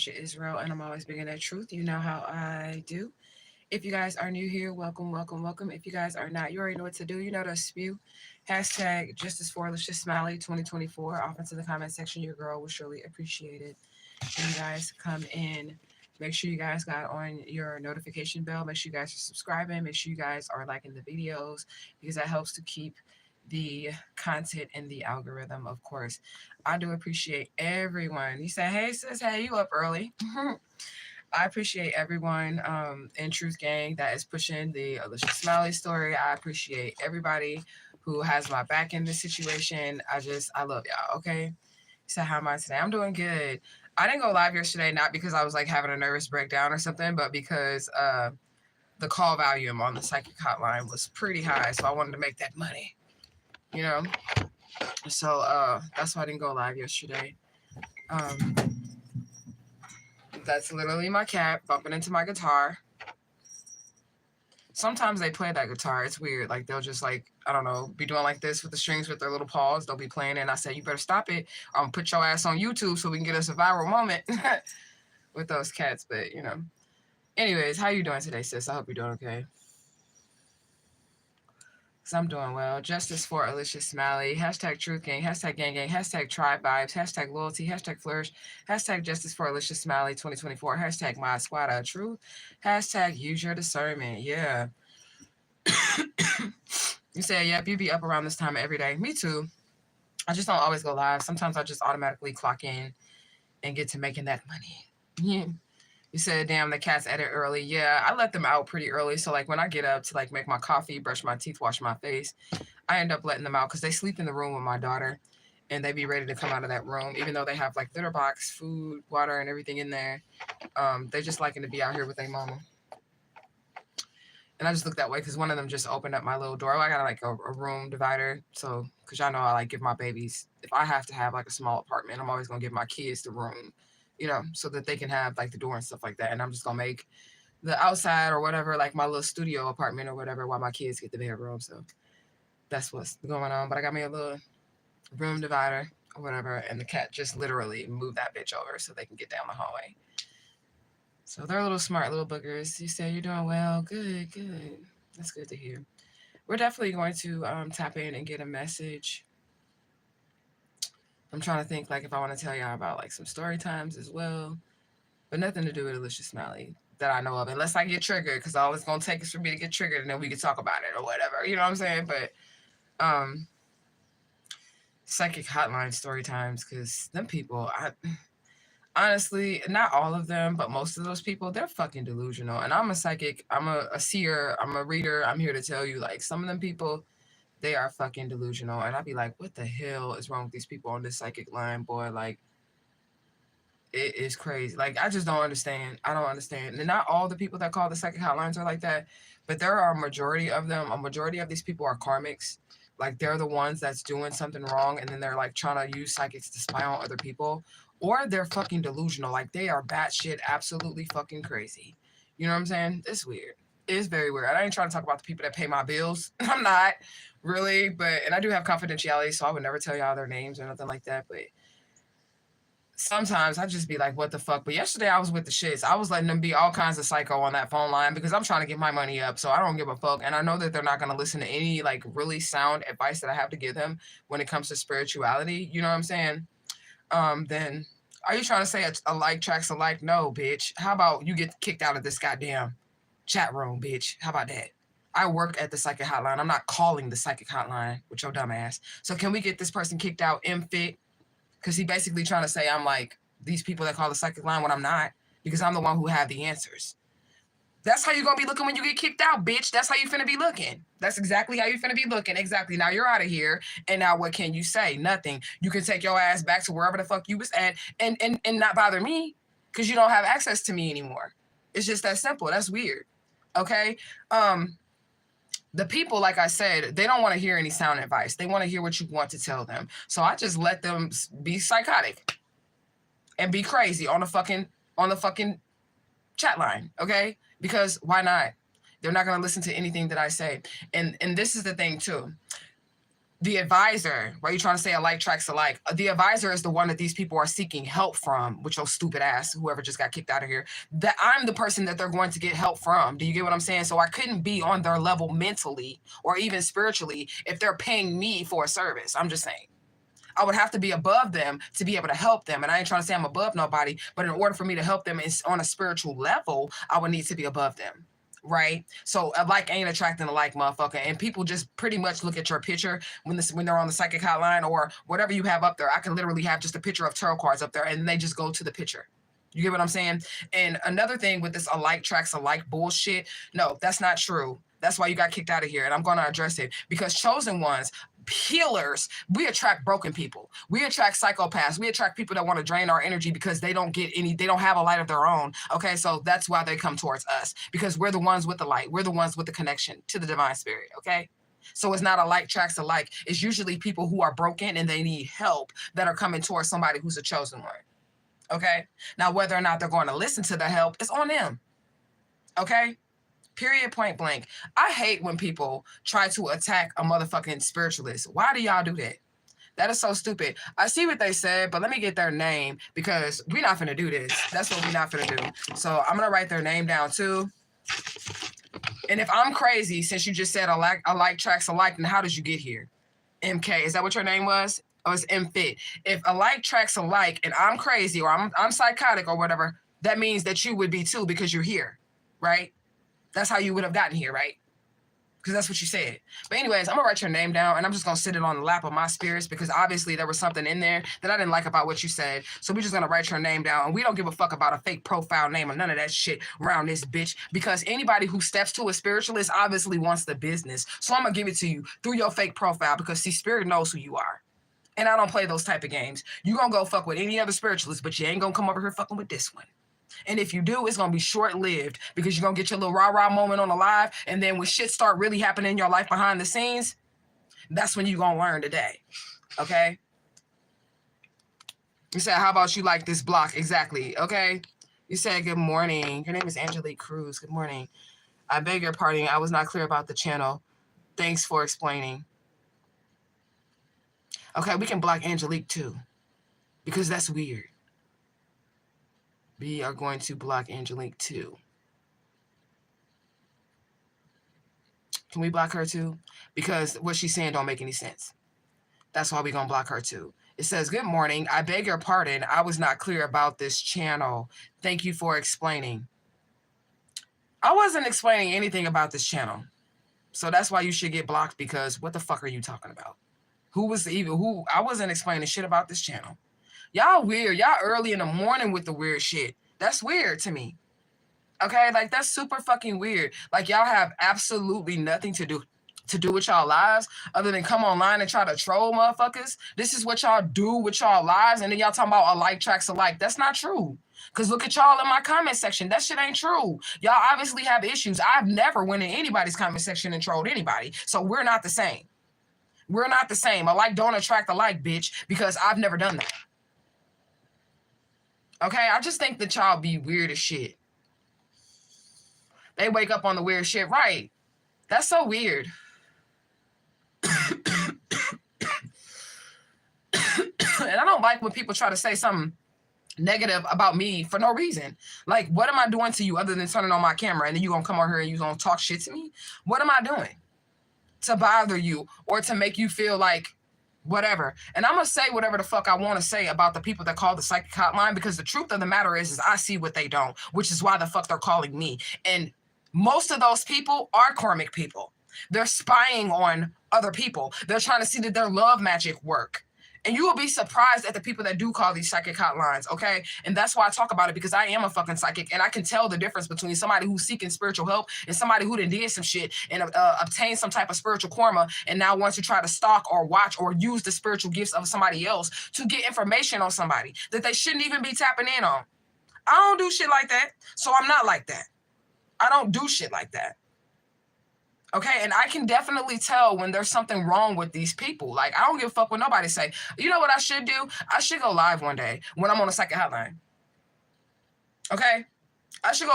shit is real, and I'm always bringing that truth. You know how I do. If you guys are new here, welcome, welcome, welcome. If you guys are not, you already know what to do. You know to spew. Hashtag Justice for Alicia Smiley 2024. Off into the comment section. Your girl will surely appreciate it. When you guys come in, make sure you guys got on your notification bell. Make sure you guys are subscribing. Make sure you guys are liking the videos because that helps to keep the content in the algorithm, of course. I do appreciate everyone. You say, hey sis, hey, you up early. I appreciate everyone in Truth Gang that is pushing the Alicia Smiley story. I appreciate everybody who has my back in this situation. I love y'all, okay? So how am I today? I'm doing good. I didn't go live yesterday, not because I was like having a nervous breakdown or something, but because the call volume on the psychic hotline was pretty high. So I wanted to make that money, you know? So that's why I didn't go live yesterday. That's literally my cat bumping into my guitar. Sometimes they play that guitar. It's weird. Like they'll just like, I don't know, be doing like this with the strings with their little paws. They'll be playing it. And I say, you better stop it. I'm gonna put your ass on YouTube so we can get us a viral moment with those cats. But you know, anyways, how you doing today, sis? I hope you're doing okay. Because I'm doing well. Justice for Alicia Smiley. Hashtag Truth Gang. Hashtag Gang Gang. Hashtag Tribe Vibes. Hashtag Loyalty. Hashtag Flourish. Hashtag Justice for Alicia Smiley 2024. Hashtag My Squad of Truth. Hashtag Use Your Discernment. Yeah. You say, yep, you be up around this time every day. Me too. I just don't always go live. Sometimes I just automatically clock in and get to making that money. Yeah. You said, damn, the cats edit early. Yeah, I let them out pretty early. So, like, when I get up to, like, make my coffee, brush my teeth, wash my face, I end up letting them out because they sleep in the room with my daughter. And they be ready to come out of that room, even though they have, like, litter box, food, water, and everything in there. They just liking to be out here with their mama. And I just looked that way because one of them just opened up my little door. I got, like, a room divider. So, because y'all know I, like, give my babies, if I have to have, like, a small apartment, I'm always going to give my kids the room, you know, so that they can have like the door and stuff like that. And I'm just gonna make the outside or whatever, like my little studio apartment or whatever, while my kids get the bedroom. So that's what's going on. But I got me a little room divider or whatever, and the cat just literally moved that bitch over so they can get down the hallway. So they're little smart little boogers. You say you're doing well. Good, good. That's good to hear. We're definitely going to tap in and get a message. I'm trying to think like if I want to tell y'all about like some story times as well, but nothing to do with Alicia Smiley that I know of, unless I get triggered, because all it's gonna take is for me to get triggered, and then we can talk about it or whatever. You know what I'm saying? But psychic hotline story times, because them people, honestly, not all of them, but most of those people, they're fucking delusional. And I'm a psychic, I'm a seer, I'm a reader. I'm here to tell you, like, some of them people, they are fucking delusional. And I'd be like, what the hell is wrong with these people on this psychic line, boy? Like, it is crazy. Like, I just don't understand. I don't understand. And not all the people that call the psychic hotlines are like that, but there are a majority of them. A majority of these people are karmics. Like, they're the ones that's doing something wrong, and then they're, like, trying to use psychics to spy on other people. Or they're fucking delusional. Like, they are batshit absolutely fucking crazy. You know what I'm saying? It's weird. It's very weird. I ain't trying to talk about the people that pay my bills. I'm not, really. But, and I do have confidentiality, so I would never tell y'all their names or nothing like that. But sometimes I just be like, what the fuck? But yesterday I was with the shits. I was letting them be all kinds of psycho on that phone line because I'm trying to get my money up. So I don't give a fuck. And I know that they're not going to listen to any like really sound advice that I have to give them when it comes to spirituality. You know what I'm saying? Then are you trying to say a like tracks a like? No, bitch. How about you get kicked out of this goddamn chat room, bitch? How about that? I work at the psychic hotline. I'm not calling the psychic hotline with your dumb ass. So can we get this person kicked out in fit? Because he basically trying to say I'm like these people that call the psychic line when I'm not, because I'm the one who have the answers. That's how you're going to be looking when you get kicked out, bitch. That's how you finna be looking. That's exactly how you finna be looking. Exactly. Now you're out of here. And now what can you say? Nothing. You can take your ass back to wherever the fuck you was at and not bother me because you don't have access to me anymore. It's just that simple. That's weird. Okay? The people, like I said, they don't want to hear any sound advice. They want to hear what you want to tell them. So I just let them be psychotic and be crazy on the fucking chat line, okay? Because why not? They're not going to listen to anything that I say. And this is the thing too. The advisor, why are you trying to say alike tracks alike? The advisor is the one that these people are seeking help from, with your stupid ass, whoever just got kicked out of here. That I'm the person that they're going to get help from. Do you get what I'm saying? So I couldn't be on their level mentally or even spiritually if they're paying me for a service. I'm just saying. I would have to be above them to be able to help them. And I ain't trying to say I'm above nobody, but in order for me to help them on a spiritual level, I would need to be above them. Right? So a like ain't attracting a like, motherfucker. And people just pretty much look at your picture when they're on the psychic hotline or whatever you have up there. I can literally have just a picture of tarot cards up there and they just go to the picture. You get what I'm saying? And another thing with this alike tracks alike bullshit, no, that's not true. That's why you got kicked out of here. And I'm going to address it because chosen ones, healers, we attract broken people. We attract psychopaths. We attract people that want to drain our energy because they don't have a light of their own. Okay, so that's why they come towards us, because we're the ones with the light. We're the ones with the connection to the divine spirit. Okay, so it's not a like tracks alike. It's usually people who are broken and they need help that are coming towards somebody who's a chosen one. Okay, now whether or not they're going to listen to the help is on them. Okay, period, point blank. I hate when people try to attack a motherfucking spiritualist. Why do y'all do that? That is so stupid. I see what they said, but let me get their name because we're not finna do this. That's what we're not finna do. So I'm gonna write their name down too. And if I'm crazy, since you just said alike tracks alike, then how did you get here? MK, is that what your name was? Oh, it's MFit. If alike tracks alike and I'm crazy or I'm psychotic or whatever, that means that you would be too because you're here, right? That's how you would have gotten here, right? Because that's what you said. But anyways, I'm going to write your name down, and I'm just going to sit it on the lap of my spirits because obviously there was something in there that I didn't like about what you said. So we're just going to write your name down, and we don't give a fuck about a fake profile name or none of that shit around this bitch because anybody who steps to a spiritualist obviously wants the business. So I'm going to give it to you through your fake profile because, see, spirit knows who you are. And I don't play those type of games. You're going to go fuck with any other spiritualist, but you ain't going to come over here fucking with this one. And if you do, it's going to be short-lived because you're going to get your little rah-rah moment on the live. And then when shit start really happening in your life behind the scenes, that's when you're going to learn today. Okay? You said, how about you like this block? Exactly. Okay? You said, good morning. Your name is Angelique Cruz. Good morning. I beg your pardon. I was not clear about the channel. Thanks for explaining. Okay, we can block Angelique too because that's weird. We are going to block Angelique too. Can we block her too? Because what she's saying don't make any sense. That's why we're going to block her too. It says, good morning. I beg your pardon. I was not clear about this channel. Thank you for explaining. I wasn't explaining anything about this channel. So that's why you should get blocked because what the fuck are you talking about? I wasn't explaining shit about this channel. Y'all weird. Y'all early in the morning with the weird shit. That's weird to me. Okay? Like, that's super fucking weird. Like, y'all have absolutely nothing to do with y'all lives other than come online and try to troll motherfuckers. This is what y'all do with y'all lives, and then y'all talking about alike tracks alike. That's not true. Because look at y'all in my comment section. That shit ain't true. Y'all obviously have issues. I've never went in anybody's comment section and trolled anybody. So we're not the same. We're not the same. Alike don't attract alike, bitch, because I've never done that. Okay? I just think that y'all be weird as shit. They wake up on the weird shit. Right. That's so weird. And I don't like when people try to say something negative about me for no reason. Like, what am I doing to you other than turning on my camera and then you gonna come over here and you gonna talk shit to me? What am I doing to bother you or to make you feel like whatever? And I'm gonna say whatever the fuck I want to say about the people that call the psychic hotline because the truth of the matter is I see what they don't, which is why the fuck they're calling me. And most of those people are karmic people. They're spying on other people. They're trying to see that their love magic work. And you will be surprised at the people that do call these psychic hotlines, okay? And that's why I talk about it, because I am a fucking psychic, and I can tell the difference between somebody who's seeking spiritual help and somebody who did some shit and obtained some type of spiritual karma and now wants to try to stalk or watch or use the spiritual gifts of somebody else to get information on somebody that they shouldn't even be tapping in on. I don't do shit like that, so I'm not like that. I don't do shit like that. Okay, and I can definitely tell when there's something wrong with these people. Like, I don't give a fuck what nobody say. You know what I should do? I should go live one day when I'm on a psychic hotline. Okay? I should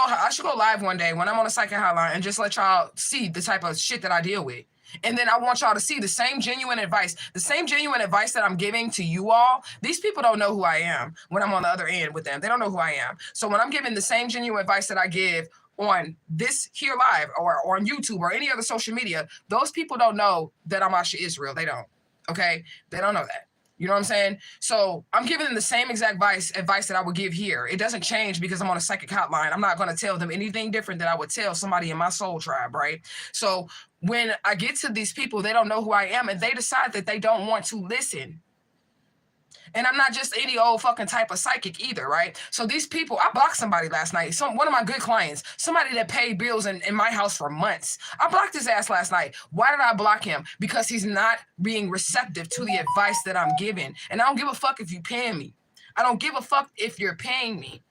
go live one day when I'm on a psychic hotline and just let y'all see the type of shit that I deal with. And then I want y'all to see the same genuine advice that I'm giving to you all. These people don't know who I am when I'm on the other end with them. They don't know who I am. So when I'm giving the same genuine advice that I give on this here live or on YouTube or any other social media, those people don't know that I'm Asha Israel. They don't. Okay? They don't know that. You know what I'm saying? So I'm giving them the same exact advice that I would give here. It doesn't change because I'm on a psychic hotline. I'm not going to tell them anything different than I would tell somebody in my soul tribe, right? So when I get to these people, they don't know who I am, and they decide that they don't want to listen. And I'm not just any old fucking type of psychic either, right? So these people, I blocked somebody last night. One of my good clients, somebody that paid bills in my house for months. I blocked his ass last night. Why did I block him? Because he's not being receptive to the advice that I'm giving. And I don't give a fuck if you're paying me. I don't give a fuck if you're paying me.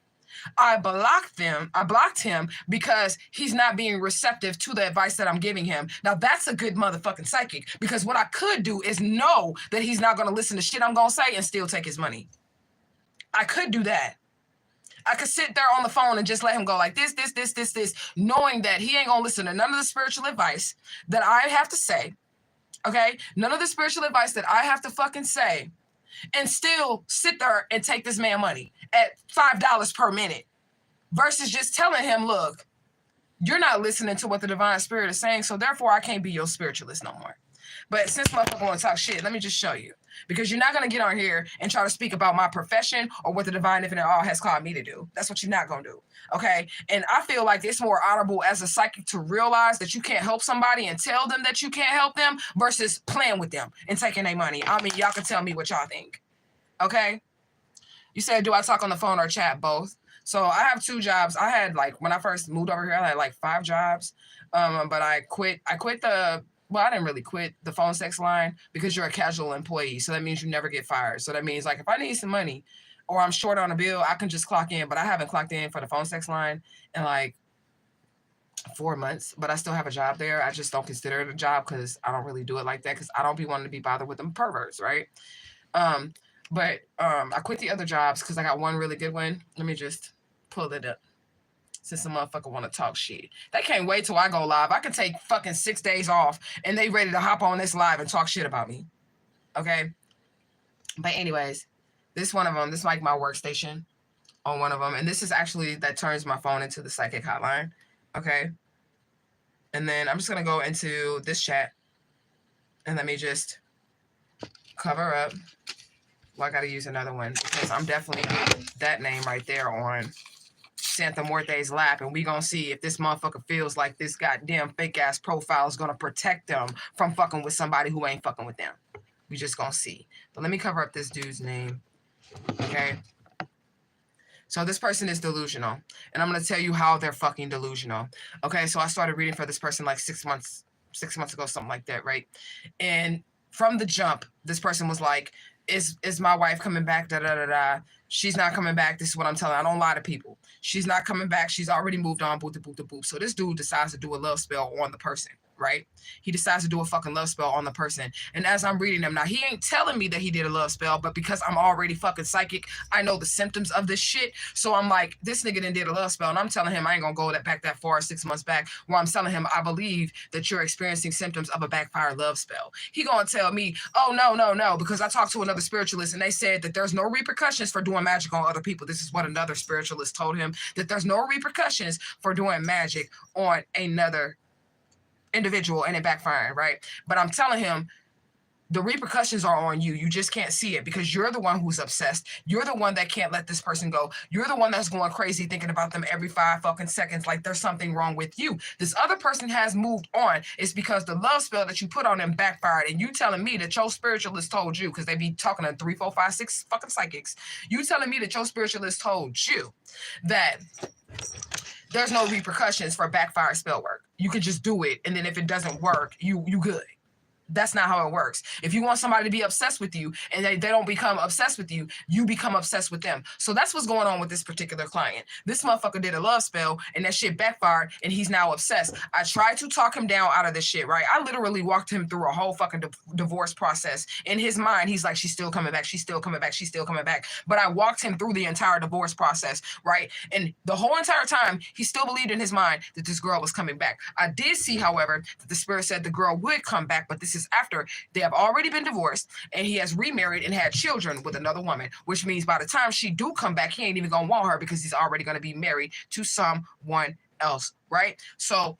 I blocked him because he's not being receptive to the advice that I'm giving him. Now that's a good motherfucking psychic, because what I could do is know that he's not going to listen to shit I'm going to say and still take his money. I could do that. I could sit there on the phone and just let him go like this, knowing that he ain't going to listen to none of the spiritual advice that I have to say. Okay? None of the spiritual advice that I have to fucking say. And still sit there and take this man money at $5 per minute versus just telling him, look, you're not listening to what the divine spirit is saying, so therefore I can't be your spiritualist no more. But since motherfucker want to talk shit, let me just show you. Because you're not going to get on here and try to speak about my profession or what the divine infinite all has called me to do. That's what you're not going to do. Okay? And I feel like it's more honorable as a psychic to realize that you can't help somebody and tell them that you can't help them versus playing with them and taking their money. I mean, y'all can tell me what y'all think. Okay? You said, do I talk on the phone or chat? Both. So I have 2 jobs. I had, like, when I first moved over here, I had like 5 jobs. But I quit I didn't really quit the phone sex line because you're a casual employee. So that means you never get fired. So that means, like, if I need some money or I'm short on a bill, I can just clock in. But I haven't clocked in for the phone sex line in like 4 months. But I still have a job there. I just don't consider it a job because I don't really do it like that because I don't be wanting to be bothered with them perverts, right? But I quit the other jobs because I got one really good one. Let me just pull it up. Since the motherfucker want to talk shit. They can't wait till I go live. I can take fucking 6 days off and they ready to hop on this live and talk shit about me. Okay? But anyways, this one of them, this is like my workstation on one of them. And this is actually, that turns my phone into the psychic hotline. Okay? And then I'm just going to go into this chat. And let me just cover up. Well, I got to use another one because I'm definitely that name right there on Santa Muerte's lap, and we gonna see if this motherfucker feels like this goddamn fake ass profile is gonna protect them from fucking with somebody who ain't fucking with them. We just gonna see. But let me cover up this dude's name. Okay. So this person is delusional, and I'm gonna tell you how they're fucking delusional. Okay, so I started reading for this person like 6 months ago, something like that, right? And from the jump, this person was like, is my wife coming back? Da da da da. She's not coming back. This is what I'm telling. I don't lie to people. She's not coming back. She's already moved on. Boop, boop, boop, boop. So this dude decides to do a love spell on the person, right? He decides to do a fucking love spell on the person. And as I'm reading them, now he ain't telling me that he did a love spell, but because I'm already fucking psychic, I know the symptoms of this shit. So I'm like, this nigga done did a love spell. And I'm telling him, I ain't gonna go back that far, 6 months back, where I'm telling him, I believe that you're experiencing symptoms of a backfire love spell. He gonna tell me, oh, no, because I talked to another spiritualist and they said that there's no repercussions for doing magic on other people. This is what another spiritualist told him, that there's no repercussions for doing magic on another individual and it backfiring, right? But I'm telling him the repercussions are on you. You just can't see it because you're the one who's obsessed. You're the one that can't let this person go. You're the one that's going crazy thinking about them every 5 fucking seconds like there's something wrong with you. This other person has moved on. It's because the love spell that you put on them backfired, and you telling me that your spiritualist told you, because they be talking to 3, 4, 5, 6 fucking psychics. You telling me that your spiritualist told you that there's no repercussions for backfire spell work. You can just do it, and then if it doesn't work, you good. That's not how it works. If you want somebody to be obsessed with you and they don't become obsessed with you, you become obsessed with them. So that's what's going on with this particular client. This motherfucker did a love spell and that shit backfired and he's now obsessed. I tried to talk him down out of this shit, right? I literally walked him through a whole fucking divorce process. In his mind, he's like, she's still coming back. She's still coming back. She's still coming back. But I walked him through the entire divorce process, right? And the whole entire time, he still believed in his mind that this girl was coming back. I did see, however, that the spirit said the girl would come back, but this is after they have already been divorced and he has remarried and had children with another woman, which means by the time she do come back, he ain't even gonna want her because he's already gonna be married to someone else, right? So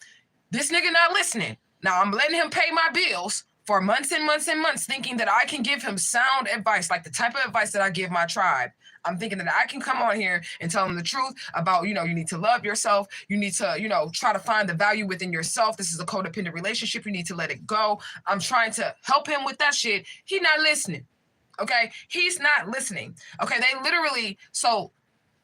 this nigga not listening. Now I'm letting him pay my bills for months and months and months, thinking that I can give him sound advice, like the type of advice that I give my tribe. I'm thinking that I can come on here and tell them the truth about, you need to love yourself. You need to, try to find the value within yourself. This is a codependent relationship. You need to let it go. I'm trying to help him with that shit. He's not listening. Okay. He's not listening. Okay. They literally, so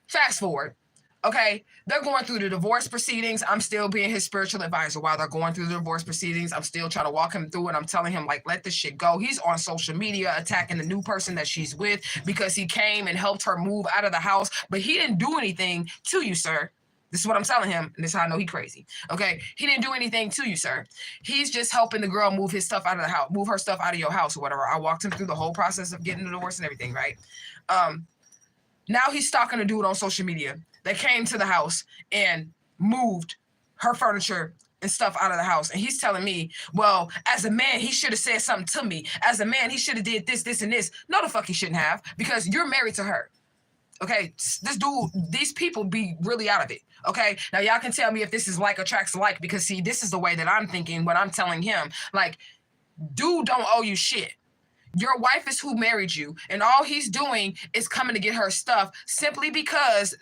fast forward. Okay, they're going through the divorce proceedings. I'm still being his spiritual advisor while they're going through the divorce proceedings. I'm still trying to walk him through it. I'm telling him, like, let this shit go. He's on social media attacking the new person that she's with because he came and helped her move out of the house, but he didn't do anything to you, sir. This is what I'm telling him, and this is how I know he crazy. Okay, he didn't do anything to you, sir. He's just helping the girl move his stuff out of the house, move her stuff out of your house or whatever. I walked him through the whole process of getting the divorce and everything, right? Now he's stalking a dude on social media that came to the house and moved her furniture and stuff out of the house. And he's telling me, well, as a man, he should have said something to me. As a man, he should have did this, this, and this. No, the fuck he shouldn't have, because you're married to her. Okay, this dude, these people be really out of it. Okay, now y'all can tell me if this is like attracts like, because see, this is the way that I'm thinking when I'm telling him, like, dude don't owe you shit. Your wife is who married you, and all he's doing is coming to get her stuff simply because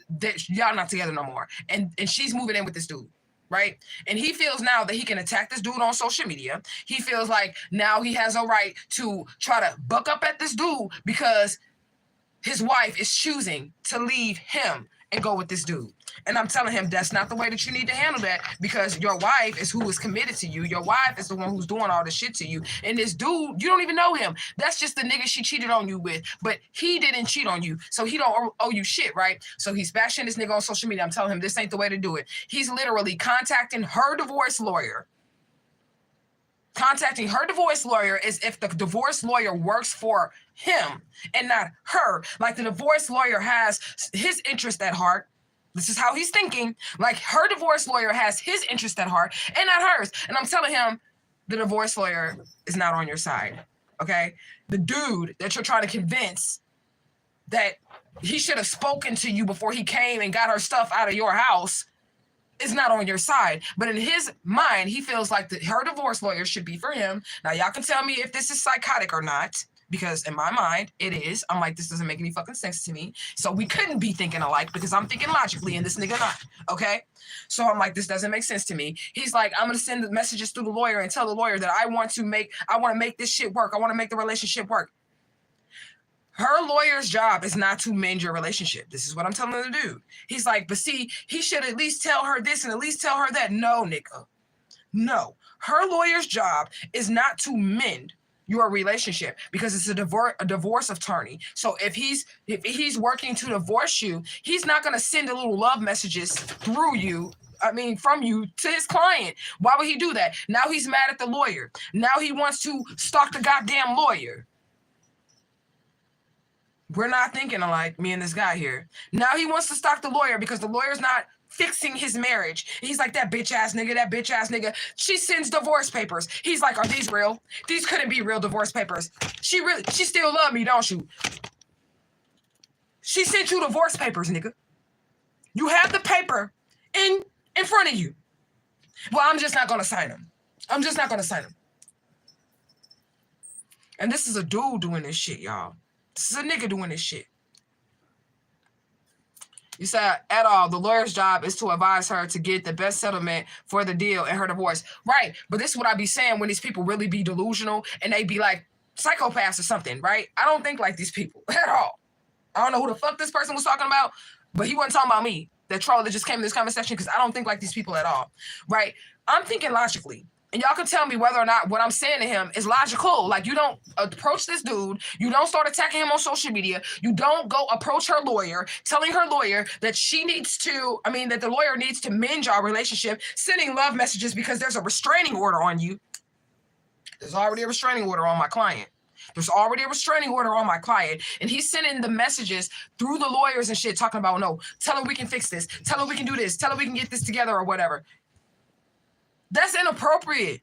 y'all not together no more. And she's moving in with this dude, right? And he feels now that he can attack this dude on social media. He feels like now he has a right to try to buck up at this dude because his wife is choosing to leave him and go with this dude. And I'm telling him that's not the way that you need to handle that, because your wife is who is committed to you. Your wife is the one who's doing all this shit to you. And this dude, you don't even know him. That's just the nigga she cheated on you with. But he didn't cheat on you, so he don't owe you shit, right? So he's bashing this nigga on social media. I'm telling him this ain't the way to do it. He's literally contacting her divorce lawyer. Contacting her divorce lawyer as if the divorce lawyer works for him and not her. Like the divorce lawyer has his interest at heart. This is how he's thinking. Like her divorce lawyer has his interest at heart and not hers. And I'm telling him the divorce lawyer is not on your side. Okay? The dude that you're trying to convince that he should have spoken to you before he came and got her stuff out of your house is not on your side. But in his mind, he feels like her divorce lawyer should be for him. Now, y'all can tell me if this is psychotic or not, because in my mind, it is. I'm like, this doesn't make any fucking sense to me. So we couldn't be thinking alike because I'm thinking logically and this nigga not, okay? So I'm like, this doesn't make sense to me. He's like, I'm going to send the messages through the lawyer and tell the lawyer that I want to make this shit work. I want to make the relationship work. Her lawyer's job is not to mend your relationship. This is what I'm telling the dude. He's like, but see, he should at least tell her this and at least tell her that. No, nigga. No. Her lawyer's job is not to mend your relationship because it's a divorce attorney. So if he's working to divorce you, he's not going to send a little love messages through you. From you to his client. Why would he do that? Now he's mad at the lawyer. Now he wants to stalk the goddamn lawyer. We're not thinking alike, me and this guy here. Now he wants to stalk the lawyer because the lawyer's not fixing his marriage. He's like, that bitch ass nigga. She sends divorce papers. He's like, are these real? These couldn't be real divorce papers. She still love me, don't you? She sent you divorce papers, nigga. You have the paper in front of you. Well, I'm just not going to sign them. And this is a dude doing this shit, y'all. This is a nigga doing this shit. You said, at all, the lawyer's job is to advise her to get the best settlement for the deal in her divorce. Right. But this is what I be saying when these people really be delusional and they be like psychopaths or something, right? I don't think like these people at all. I don't know who the fuck this person was talking about, but he wasn't talking about me, that troll that just came in this comment section, because I don't think like these people at all, right? I'm thinking logically. And y'all can tell me whether or not what I'm saying to him is logical. Like, you don't approach this dude. You don't start attacking him on social media. You don't go approach her lawyer, telling her lawyer that that the lawyer needs to mend your relationship, sending love messages because there's a restraining order on you. There's already a restraining order on my client. There's already a restraining order on my client. And he's sending the messages through the lawyers and shit talking about, no, tell her we can fix this. Tell her we can do this. Tell her we can get this together or whatever. That's inappropriate.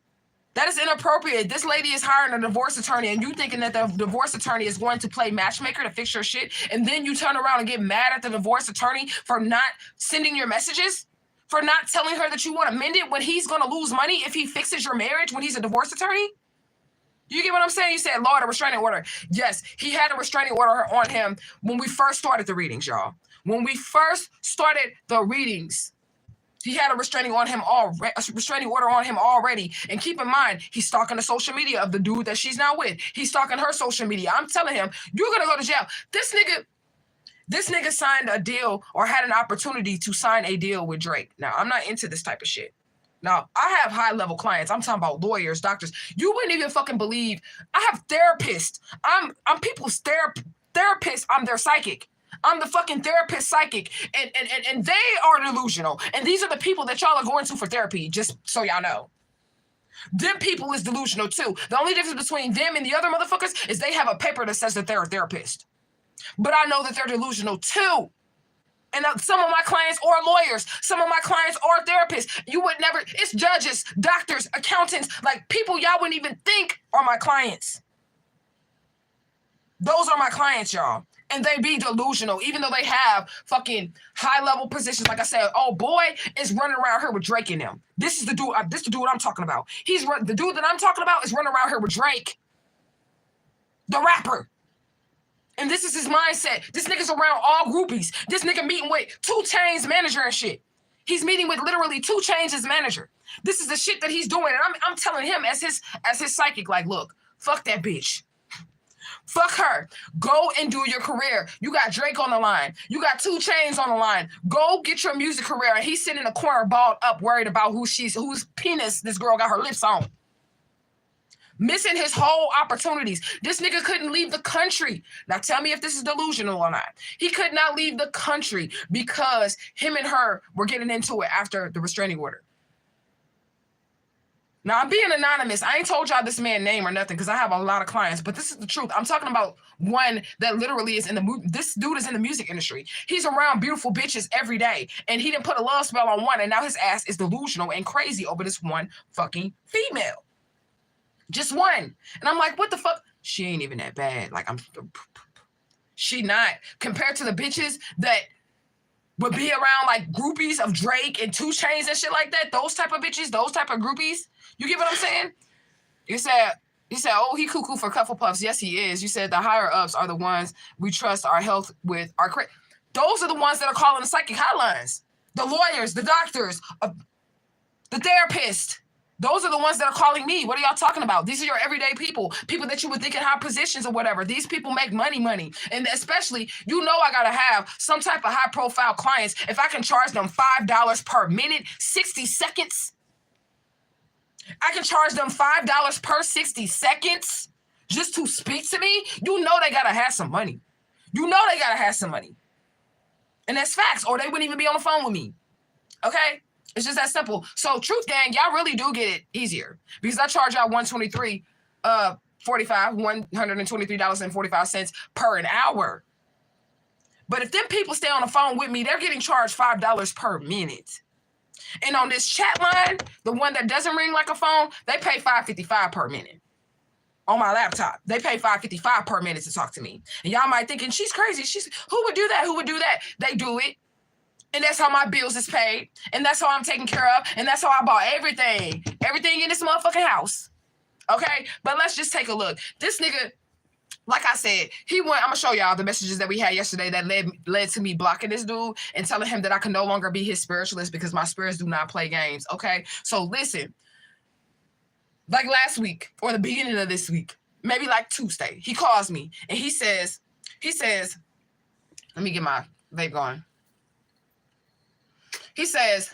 That is inappropriate. This lady is hiring a divorce attorney and you thinking that the divorce attorney is going to play matchmaker to fix your shit, and then you turn around and get mad at the divorce attorney for not sending your messages, for not telling her that you want to mend it when he's going to lose money if he fixes your marriage when he's a divorce attorney? You get what I'm saying? You said, Lord, a restraining order. Yes, he had a restraining order on him when we first started the readings, y'all. When we first started the readings, he had a restraining order on him already. And keep in mind, he's stalking the social media of the dude that she's now with. He's stalking her social media. I'm telling him, you're gonna go to jail. This nigga signed a deal or had an opportunity to sign a deal with Drake. Now, I'm not into this type of shit. Now, I have high-level clients. I'm talking about lawyers, doctors. You wouldn't even fucking believe. I have therapists. I'm people's therapist. I'm their psychic. I'm the fucking therapist psychic, and they are delusional. And these are the people that y'all are going to for therapy, just so y'all know. Them people is delusional too. The only difference between them and the other motherfuckers is they have a paper that says that they're a therapist. But I know that they're delusional too. And some of my clients are lawyers. Some of my clients are therapists. You would never, it's judges, doctors, accountants, like people y'all wouldn't even think are my clients. Those are my clients, y'all. And they be delusional, even though they have fucking high-level positions. Like I said, oh boy is running around here with Drake in them. This is the dude. This is the dude I'm talking about. The dude that I'm talking about is running around here with Drake, the rapper. And this is his mindset. This nigga's around all groupies. This nigga meeting with 2 Chainz's manager and shit. He's meeting with literally 2 Chainz's manager. This is the shit that he's doing, and I'm telling him as his psychic, like, look, fuck that bitch. Fuck her. Go and do your career. You got Drake on the line. You got 2 Chainz on the line. Go get your music career. And he's sitting in a corner balled up, worried about whose penis this girl got her lips on. Missing his whole opportunities. This nigga couldn't leave the country. Now tell me if this is delusional or not. He could not leave the country because him and her were getting into it after the restraining order. Now, I'm being anonymous. I ain't told y'all this man's name or nothing because I have a lot of clients, but this is the truth. I'm talking about one that literally is this dude is in the music industry. He's around beautiful bitches every day, and he didn't put a love spell on one, and now his ass is delusional and crazy over this one fucking female. Just one. And I'm like, what the fuck? She ain't even that bad. Like, she not. Compared to the bitches that would be around like groupies of Drake and 2 Chainz and shit like that, those type of bitches, those type of groupies. You get what I'm saying? You said, oh, he cuckoo for Cufflepuffs. Yes, he is. You said the higher ups are the ones we trust our health with. Those are the ones that are calling the psychic hotlines. The lawyers, the doctors, the therapist. Those are the ones that are calling me. What are y'all talking about? These are your everyday people that you would think in high positions or whatever. These people make money. And especially, I got to have some type of high profile clients. If I can charge them $5 per minute, 60 seconds, I can charge them $5 per 60 seconds just to speak to me. They got to have some money. They got to have some money. And that's facts, or they wouldn't even be on the phone with me. Okay? It's just that simple. So, Truth Gang, y'all really do get it easier because I charge y'all $123.45 per an hour. But if them people stay on the phone with me, they're getting charged $5 per minute. And on this chat line, the one that doesn't ring like a phone, they pay $5.55 per minute. On my laptop, they pay $5.55 per minute to talk to me. And y'all might thinking, she's crazy. Who would do that? Who would do that? They do it. And that's how my bills is paid. And that's how I'm taken care of. And that's how I bought everything. Everything in this motherfucking house. Okay? But let's just take a look. This nigga, like I said, I'm going to show y'all the messages that we had yesterday that led to me blocking this dude and telling him that I can no longer be his spiritualist because my spirits do not play games. Okay? So listen. Like last week or the beginning of this week, maybe like Tuesday, he calls me and he says, let me get my vape going. He says,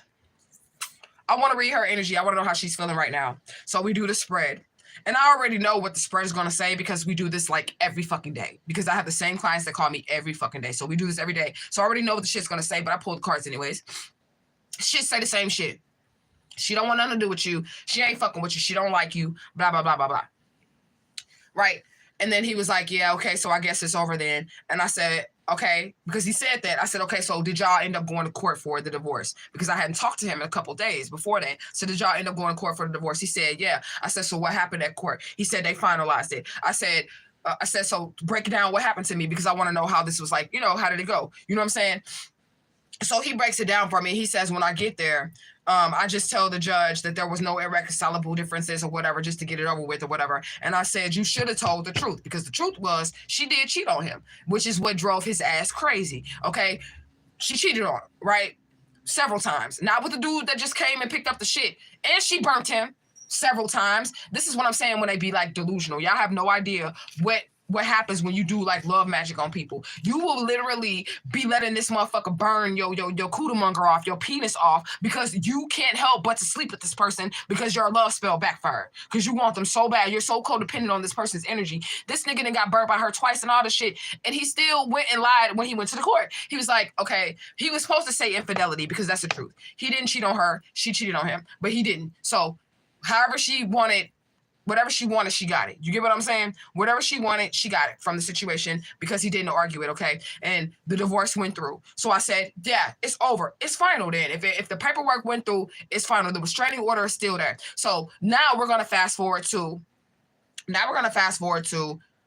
I want to read her energy. I want to know how she's feeling right now. So we do the spread. And I already know what the spread is going to say because we do this like every fucking day. Because I have the same clients that call me every fucking day. So we do this every day. So I already know what the shit's going to say, but I pull the cards anyways. Shit say the same shit. She don't want nothing to do with you. She ain't fucking with you. She don't like you. Blah, blah, blah, blah, blah. Right. And then he was like, yeah, okay, so I guess it's over then. And I said, okay, because he said that. I said, okay, so did y'all end up going to court for the divorce? Because I hadn't talked to him in a couple of days before that. So did y'all end up going to court for the divorce? He said, yeah. I said, so what happened at court? He said they finalized it. I said, so break down what happened to me because I want to know how this was like, how did it go? You know what I'm saying? So he breaks it down for me. He says, when I get there, I just tell the judge that there was no irreconcilable differences or whatever, just to get it over with or whatever. And I said, you should have told the truth because the truth was she did cheat on him, which is what drove his ass crazy. Okay. She cheated on him, right? Several times. Not with the dude that just came and picked up the shit. And she burnt him several times. This is what I'm saying when they be like delusional. Y'all have no idea what happens when you do like love magic on people. You will literally be letting this motherfucker burn your cootermonger off, your penis off, because you can't help but to sleep with this person because your love spell backfired. Because you want them so bad. You're so codependent on this person's energy. This nigga done got burned by her twice and all this shit. And he still went and lied when he went to the court. He was like, okay, he was supposed to say infidelity because that's the truth. He didn't cheat on her. She cheated on him, but he didn't. So however she wanted, whatever she wanted, she got it. You get what I'm saying? Whatever she wanted, she got it from the situation because he didn't argue it, okay? And the divorce went through. So I said, yeah, it's over. It's final then. If the paperwork went through, it's final. The restraining order is still there. So now we're going to fast forward to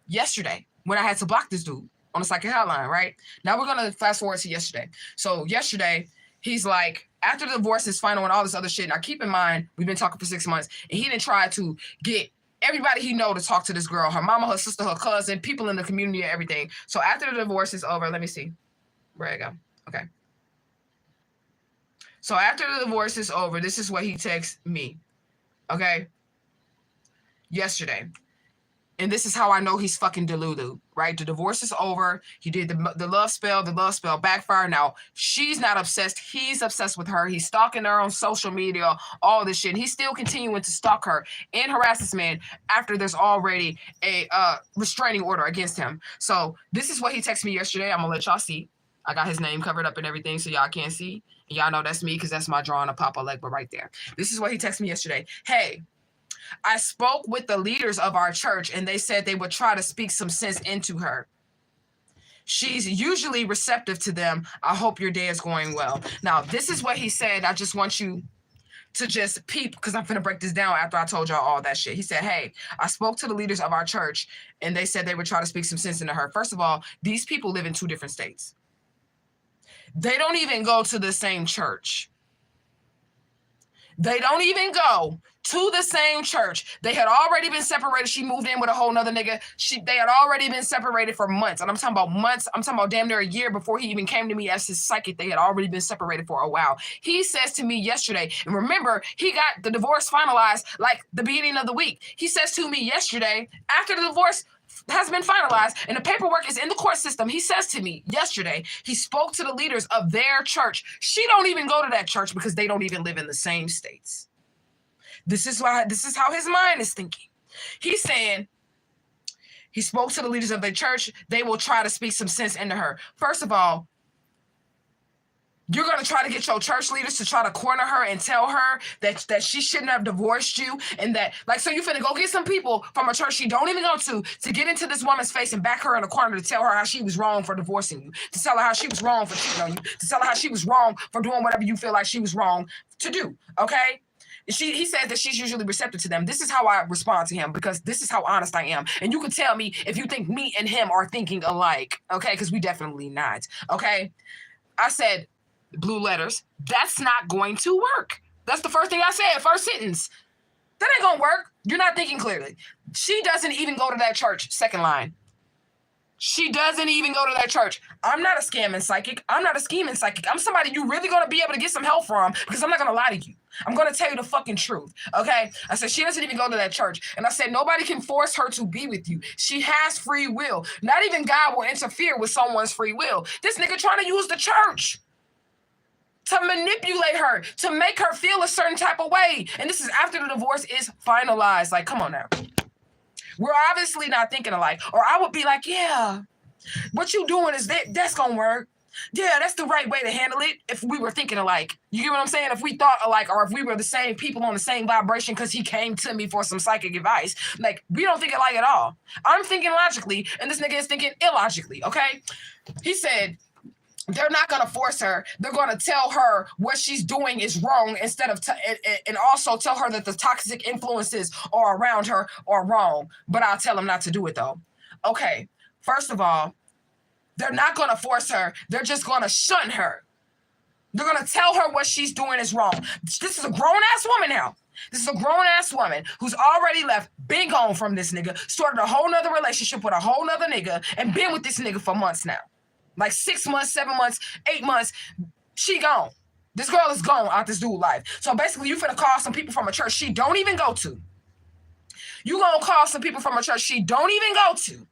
yesterday when I had to block this dude on the psychic hotline, right? Now we're going to fast forward to yesterday. So yesterday, he's like, after the divorce is final and all this other shit, now keep in mind, we've been talking for 6 months, and he didn't try to get everybody he know to talk to this girl, her mama, her sister, her cousin, people in the community and everything. So after the divorce is over, let me see. Where I go? Okay. So after the divorce is over, this is what he texts me, okay? Yesterday. And this is how I know he's fucking delulu, right? The divorce is over. He did the love spell. The love spell backfired. Now, she's not obsessed. He's obsessed with her. He's stalking her on social media, all this shit. And he's still continuing to stalk her and harass this man after there's already a restraining order against him. So this is what he texted me yesterday. I'm going to let y'all see. I got his name covered up and everything so y'all can't see. And y'all know that's me because that's my drawing of Papa Legba right there. This is what he texted me yesterday. Hey, I spoke with the leaders of our church and they said they would try to speak some sense into her. She's usually receptive to them. I hope your day is going well. Now, this is what he said. I just want you to just peep because I'm going to break this down after I told y'all all that shit. He said, hey, I spoke to the leaders of our church and they said they would try to speak some sense into her. First of all, these people live in 2 different states. They don't even go to the same church. They don't even go to the same church. They had already been separated. She moved in with a whole nother nigga. They had already been separated for months. And I'm talking about months. I'm talking about damn near a year before he even came to me as his psychic. They had already been separated for a while. He says to me yesterday, and remember, he got the divorce finalized like the beginning of the week. He says to me yesterday, after the divorce has been finalized and the paperwork is in the court system, he says to me yesterday, he spoke to the leaders of their church. She don't even go to that church because they don't even live in the same states. This is how his mind is thinking. He's saying he spoke to the leaders of their church. They will try to speak some sense into her. First of all, you're going to try to get your church leaders to try to corner her and tell her that she shouldn't have divorced you and that, like, so you finna go get some people from a church she don't even go to get into this woman's face and back her in a corner to tell her how she was wrong for divorcing you, to tell her how she was wrong for cheating on you, to tell her how she was wrong for doing whatever you feel like she was wrong to do, okay? He says that she's usually receptive to them. This is how I respond to him because this is how honest I am. And you can tell me if you think me and him are thinking alike, okay? Because we definitely not, okay? I said, blue letters, that's not going to work. That's the first thing I said, first sentence. That ain't gonna work. You're not thinking clearly. She doesn't even go to that church, second line. She doesn't even go to that church. I'm not a scamming psychic. I'm not a scheming psychic. I'm somebody you really gonna be able to get some help from because I'm not gonna lie to you. I'm gonna tell you the fucking truth, okay? I said, she doesn't even go to that church. And I said, nobody can force her to be with you. She has free will. Not even God will interfere with someone's free will. This nigga trying to use the church. to manipulate her, to make her feel a certain type of way. And this is after the divorce is finalized. Like, come on now. We're obviously not thinking alike. Or I would be like, yeah, what you doing is that's gonna work. Yeah, that's the right way to handle it if we were thinking alike. You get what I'm saying? If we thought alike, or if we were the same people on the same vibration because he came to me for some psychic advice. Like, we don't think alike at all. I'm thinking logically, and this nigga is thinking illogically, okay? He said, they're not going to force her. They're going to tell her what she's doing is wrong instead of, and also tell her that the toxic influences are around her are wrong. But I'll tell them not to do it though. Okay, first of all, they're not going to force her. They're just going to shun her. They're going to tell her what she's doing is wrong. This is a grown-ass woman now. This is a grown-ass woman who's already left, been gone from this nigga, started a whole nother relationship with a whole nother nigga, and been with this nigga for months now. Like 6 months, 7 months, 8 months, she gone. This girl is gone out this dude's life. So basically, you finna call some people from a church she don't even go to. You gonna call some people from a church she don't even go to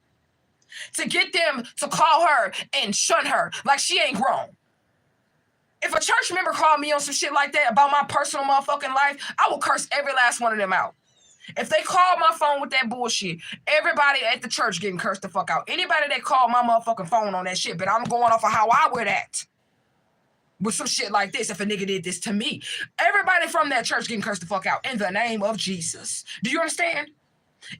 get them to call her and shun her like she ain't grown. If a church member called me on some shit like that about my personal motherfucking life, I will curse every last one of them out. If they called my phone with that bullshit, everybody at the church getting cursed the fuck out. Anybody that called my motherfucking phone on that shit, but I'm going off of how I would act with some shit like this if a nigga did this to me. Everybody from that church getting cursed the fuck out in the name of Jesus. Do you understand?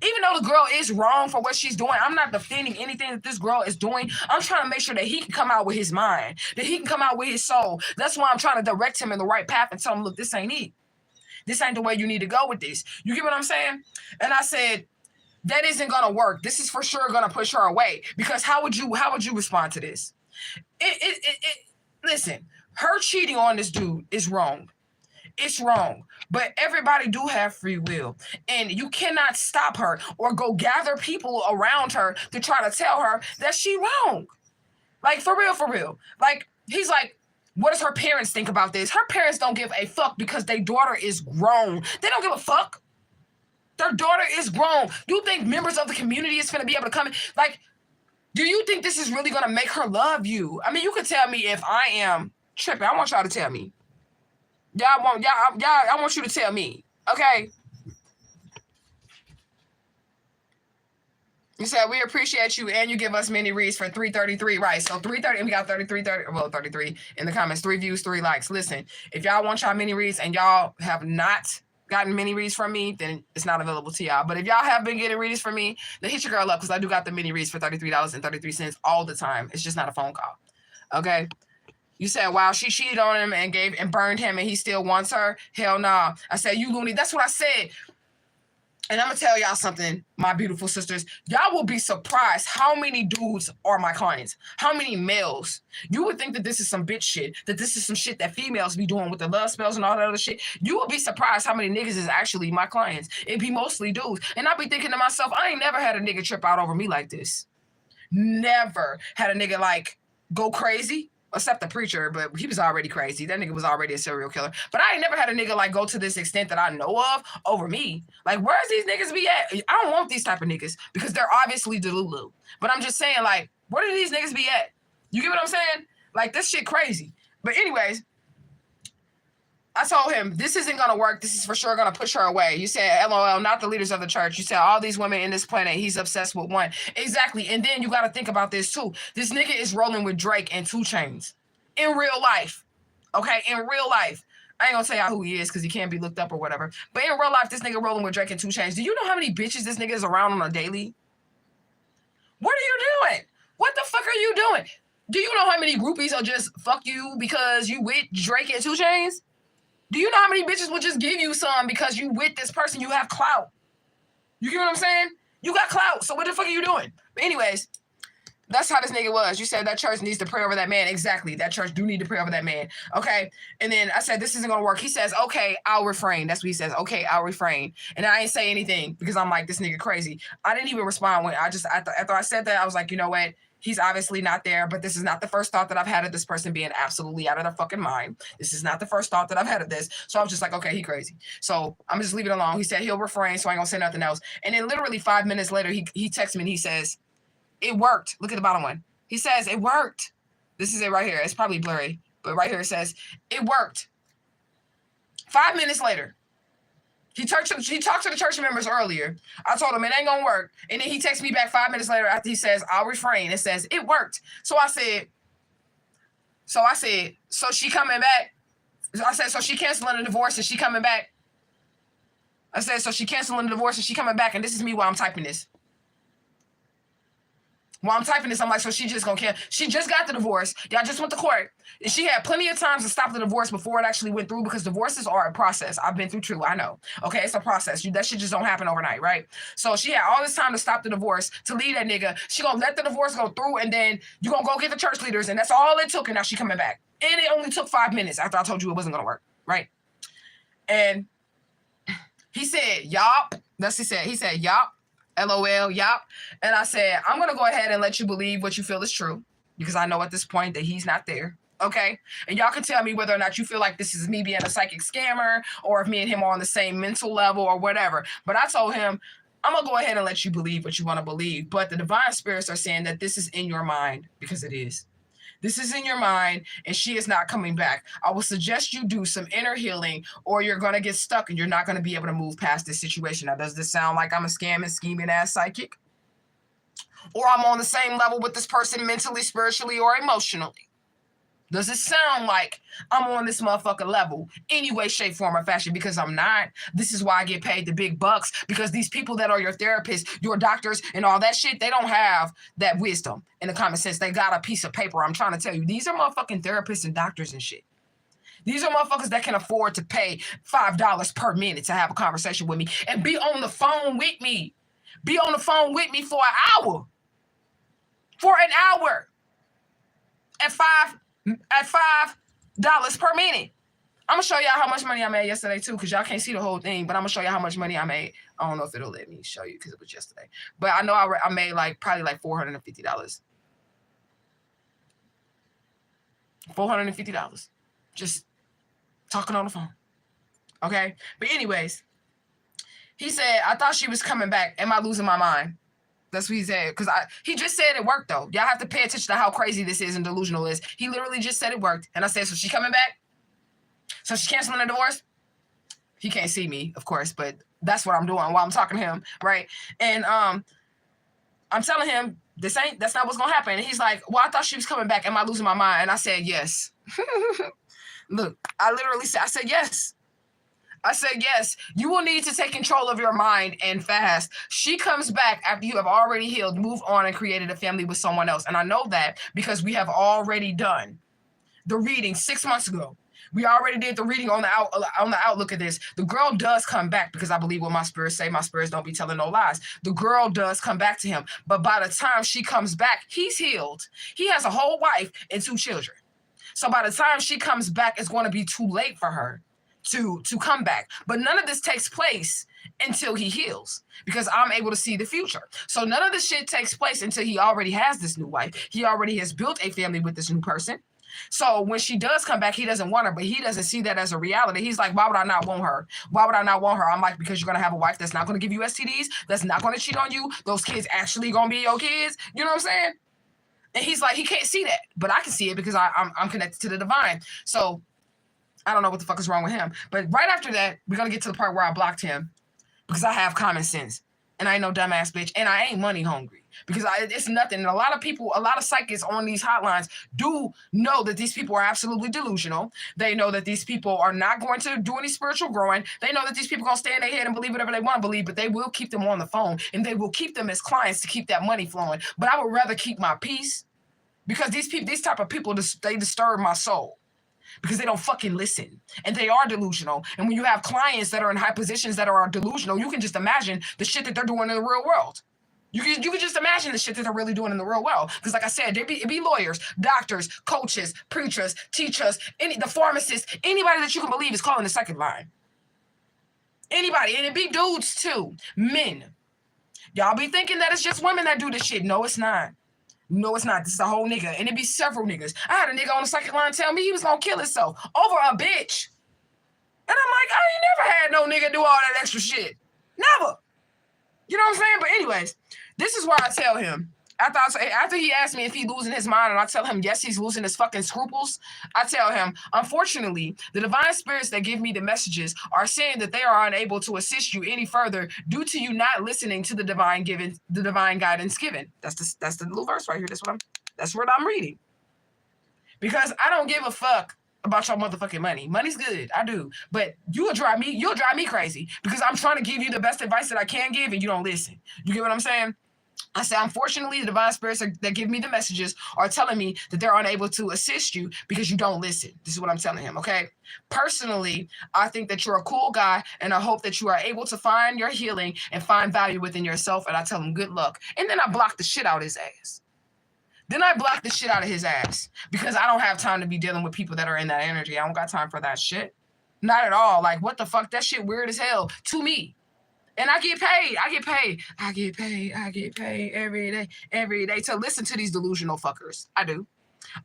Even though the girl is wrong for what she's doing, I'm not defending anything that this girl is doing. I'm trying to make sure that he can come out with his mind, that he can come out with his soul. That's why I'm trying to direct him in the right path and tell him, look, this ain't it. This ain't the way you need to go with this. You get what I'm saying? And I said, that isn't going to work. This is for sure going to push her away. Because how would you respond to this? Listen, her cheating on this dude is wrong. It's wrong. But everybody do have free will. And you cannot stop her or go gather people around her to try to tell her that she wrong. Like, for real, for real. Like, he's like, what does her parents think about this? Her parents don't give a fuck because their daughter is grown. They don't give a fuck. Their daughter is grown. You think members of the community is going to be able to come in? Like, do you think this is really going to make her love you? I mean, you could tell me if I am tripping. I want y'all to tell me. I want you to tell me. Okay? You said, we appreciate you, and you give us mini reads for 333, right? So 330, and we got 33 in the comments. 3 views, 3 likes. Listen, if y'all want y'all mini reads and y'all have not gotten mini reads from me, then it's not available to y'all. But if y'all have been getting reads from me, then hit your girl up, because I do got the mini reads for $33.33 all the time. It's just not a phone call. Okay? You said, wow, she cheated on him and burned him, and he still wants her? Hell nah. I said, you loony. That's what I said. And I'm going to tell y'all something, my beautiful sisters. Y'all will be surprised how many dudes are my clients. How many males. You would think that this is some bitch shit, that this is some shit that females be doing with the love spells and all that other shit. You would be surprised how many niggas is actually my clients. It'd be mostly dudes. And I'll be thinking to myself, I ain't never had a nigga trip out over me like this. Never had a nigga, like, go crazy. Except the preacher, but he was already crazy. That nigga was already a serial killer. But I ain't never had a nigga, like, go to this extent that I know of over me. Like, where's these niggas be at? I don't want these type of niggas because they're obviously Delulu. But I'm just saying, like, where do these niggas be at? You get what I'm saying? Like, this shit crazy. But anyways, I told him, this isn't going to work. This is for sure going to push her away. You said, LOL, not the leaders of the church. You said, all these women in this planet, he's obsessed with one. Exactly. And then you got to think about this, too. This nigga is rolling with Drake and 2 Chainz in real life. Okay? In real life. I ain't going to tell y'all who he is because he can't be looked up or whatever. But in real life, this nigga rolling with Drake and 2 Chainz. Do you know how many bitches this nigga is around on a daily? What are you doing? What the fuck are you doing? Do you know how many groupies will just fuck you because you with Drake and 2 Chainz? Do you know how many bitches will just give you some because you with this person? You have clout. You get what I'm saying? You got clout. So what the fuck are you doing? But anyways, that's how this nigga was. You said that church needs to pray over that man. Exactly. That church do need to pray over that man. Okay. And then I said, this isn't going to work. He says, okay, I'll refrain. That's what he says. Okay, I'll refrain. And I ain't say anything because I'm like, this nigga crazy. I didn't even respond when after I said that, I was like, you know what? He's obviously not there, but this is not the first thought that I've had of this person being absolutely out of their fucking mind. This is not the first thought that I've had of this. So I was just like, okay, he crazy. So I'm just leave it alone. He said he'll refrain, so I ain't gonna say nothing else. And then literally 5 minutes later, he texts me and he says, it worked. Look at the bottom one. He says, it worked. This is it right here. It's probably blurry. But right here it says, it worked. 5 minutes later, he talked to the church members earlier. I told him it ain't gonna work. And then he texts me back 5 minutes later after he says, I'll refrain. It says, it worked. So I said, so she coming back? I said, so she canceling the divorce and she coming back? I said, so she canceling the divorce and she coming back? And this is me while I'm typing this. While I'm typing this, I'm like, so she just gonna cancel. She just got the divorce. Y'all just went to court. And she had plenty of times to stop the divorce before it actually went through, because divorces are a process. I've been through two, I know. Okay, it's a process. That shit just don't happen overnight, right? So she had all this time to stop the divorce, to leave that nigga. She gonna let the divorce go through, and then you gonna go get the church leaders, and that's all it took, and now she coming back. And it only took 5 minutes after I told you it wasn't gonna work, right? And he said, yup. That's what he said. He said, yup. LOL, yup. And I said, I'm going to go ahead and let you believe what you feel is true, because I know at this point that he's not there. Okay? And y'all can tell me whether or not you feel like this is me being a psychic scammer, or if me and him are on the same mental level or whatever. But I told him, I'm going to go ahead and let you believe what you want to believe. But the divine spirits are saying that this is in your mind, because it is. This is in your mind, and she is not coming back. I will suggest you do some inner healing, or you're going to get stuck and you're not going to be able to move past this situation. Now, does this sound like I'm a scamming, scheming ass psychic? Or I'm on the same level with this person mentally, spiritually, or emotionally? Does it sound like I'm on this motherfucker level any way, shape, form, or fashion? Because I'm not. This is why I get paid the big bucks, because these people that are your therapists, your doctors, and all that shit, they don't have that wisdom and the common sense. They got a piece of paper. I'm trying to tell you, these are motherfucking therapists and doctors and shit. These are motherfuckers that can afford to pay $5 per minute to have a conversation with me and be on the phone with me. Be on the phone with me for an hour. For an hour. At $5 per minute. I'm gonna show y'all how much money I made yesterday too, because y'all can't see the whole thing, but I'm gonna show y'all how much money I made. I don't know if it'll let me show you because it was yesterday, but I know I made probably $450. $450 just talking on the phone. Okay, but anyways, he said, I thought she was coming back. Am I losing my mind? That's what he said. Because he just said it worked, though. Y'all have to pay attention to how crazy this is and delusional is. He literally just said it worked. And I said, so she coming back? So she's canceling the divorce? He can't see me, of course, but that's what I'm doing while I'm talking to him, right? And I'm telling him, that's not what's going to happen. And he's like, well, I thought she was coming back. Am I losing my mind? And I said, yes. Look, I literally said, yes. I said, yes, you will need to take control of your mind and fast. She comes back after you have already healed, moved on, and created a family with someone else. And I know that because we have already done the reading 6 months ago. We already did the reading on the outlook of this. The girl does come back, because I believe what my spirits say. My spirits don't be telling no lies. The girl does come back to him. But by the time she comes back, he's healed. He has a whole wife and 2 children. So by the time she comes back, it's going to be too late for her to come back. But none of this takes place until he heals, because I'm able to see the future. So none of this shit takes place until he already has this new wife. He already has built a family with this new person. So when she does come back, he doesn't want her, but he doesn't see that as a reality. He's like, why would I not want her? Why would I not want her? I'm like, because you're going to have a wife that's not going to give you STDs, that's not going to cheat on you. Those kids actually going to be your kids. You know what I'm saying? And he's like, he can't see that, but I can see it because I'm connected to the divine. So I don't know what the fuck is wrong with him. But right after that, we're going to get to the part where I blocked him, because I have common sense and I ain't no dumbass bitch, and I ain't money hungry, because it's nothing. And a lot of people, a lot of psychics on these hotlines do know that these people are absolutely delusional. They know that these people are not going to do any spiritual growing. They know that these people are going to stay in their head and believe whatever they want to believe, but they will keep them on the phone, and they will keep them as clients to keep that money flowing. But I would rather keep my peace, because these type of people, they disturb my soul, because they don't fucking listen, and they are delusional. And when you have clients that are in high positions that are delusional, you can just imagine the shit that they're doing in the real world. You can just imagine the shit that they're really doing in the real world. Because like I said, it be lawyers, doctors, coaches, preachers, teachers, the pharmacists, anybody that you can believe is calling the second line. Anybody, and it be dudes too, men. Y'all be thinking that it's just women that do this shit. No, it's not. No, it's not. This is a whole nigga. And it be several niggas. I had a nigga on the second line tell me he was gonna kill himself over a bitch. And I'm like, I ain't never had no nigga do all that extra shit. Never. You know what I'm saying? But anyways, this is where I tell him, After he asked me if he's losing his mind, and I tell him, yes, he's losing his fucking scruples, I tell him, unfortunately, the divine spirits that give me the messages are saying that they are unable to assist you any further due to you not listening to the divine guidance given. That's the little verse right here. That's what I'm reading. Because I don't give a fuck about your motherfucking money. Money's good, I do. But you'll drive me crazy because I'm trying to give you the best advice that I can give and you don't listen. You get what I'm saying? I say, unfortunately, the divine spirits that give me the messages are telling me that they're unable to assist you because you don't listen. This is what I'm telling him, okay? Personally, I think that you're a cool guy, and I hope that you are able to find your healing and find value within yourself, and I tell him good luck. And then I block the shit out of his ass. Because I don't have time to be dealing with people that are in that energy. I don't got time for that shit. Not at all. Like, what the fuck? That shit weird as hell to me. And I get paid every day to listen to these delusional fuckers. I do.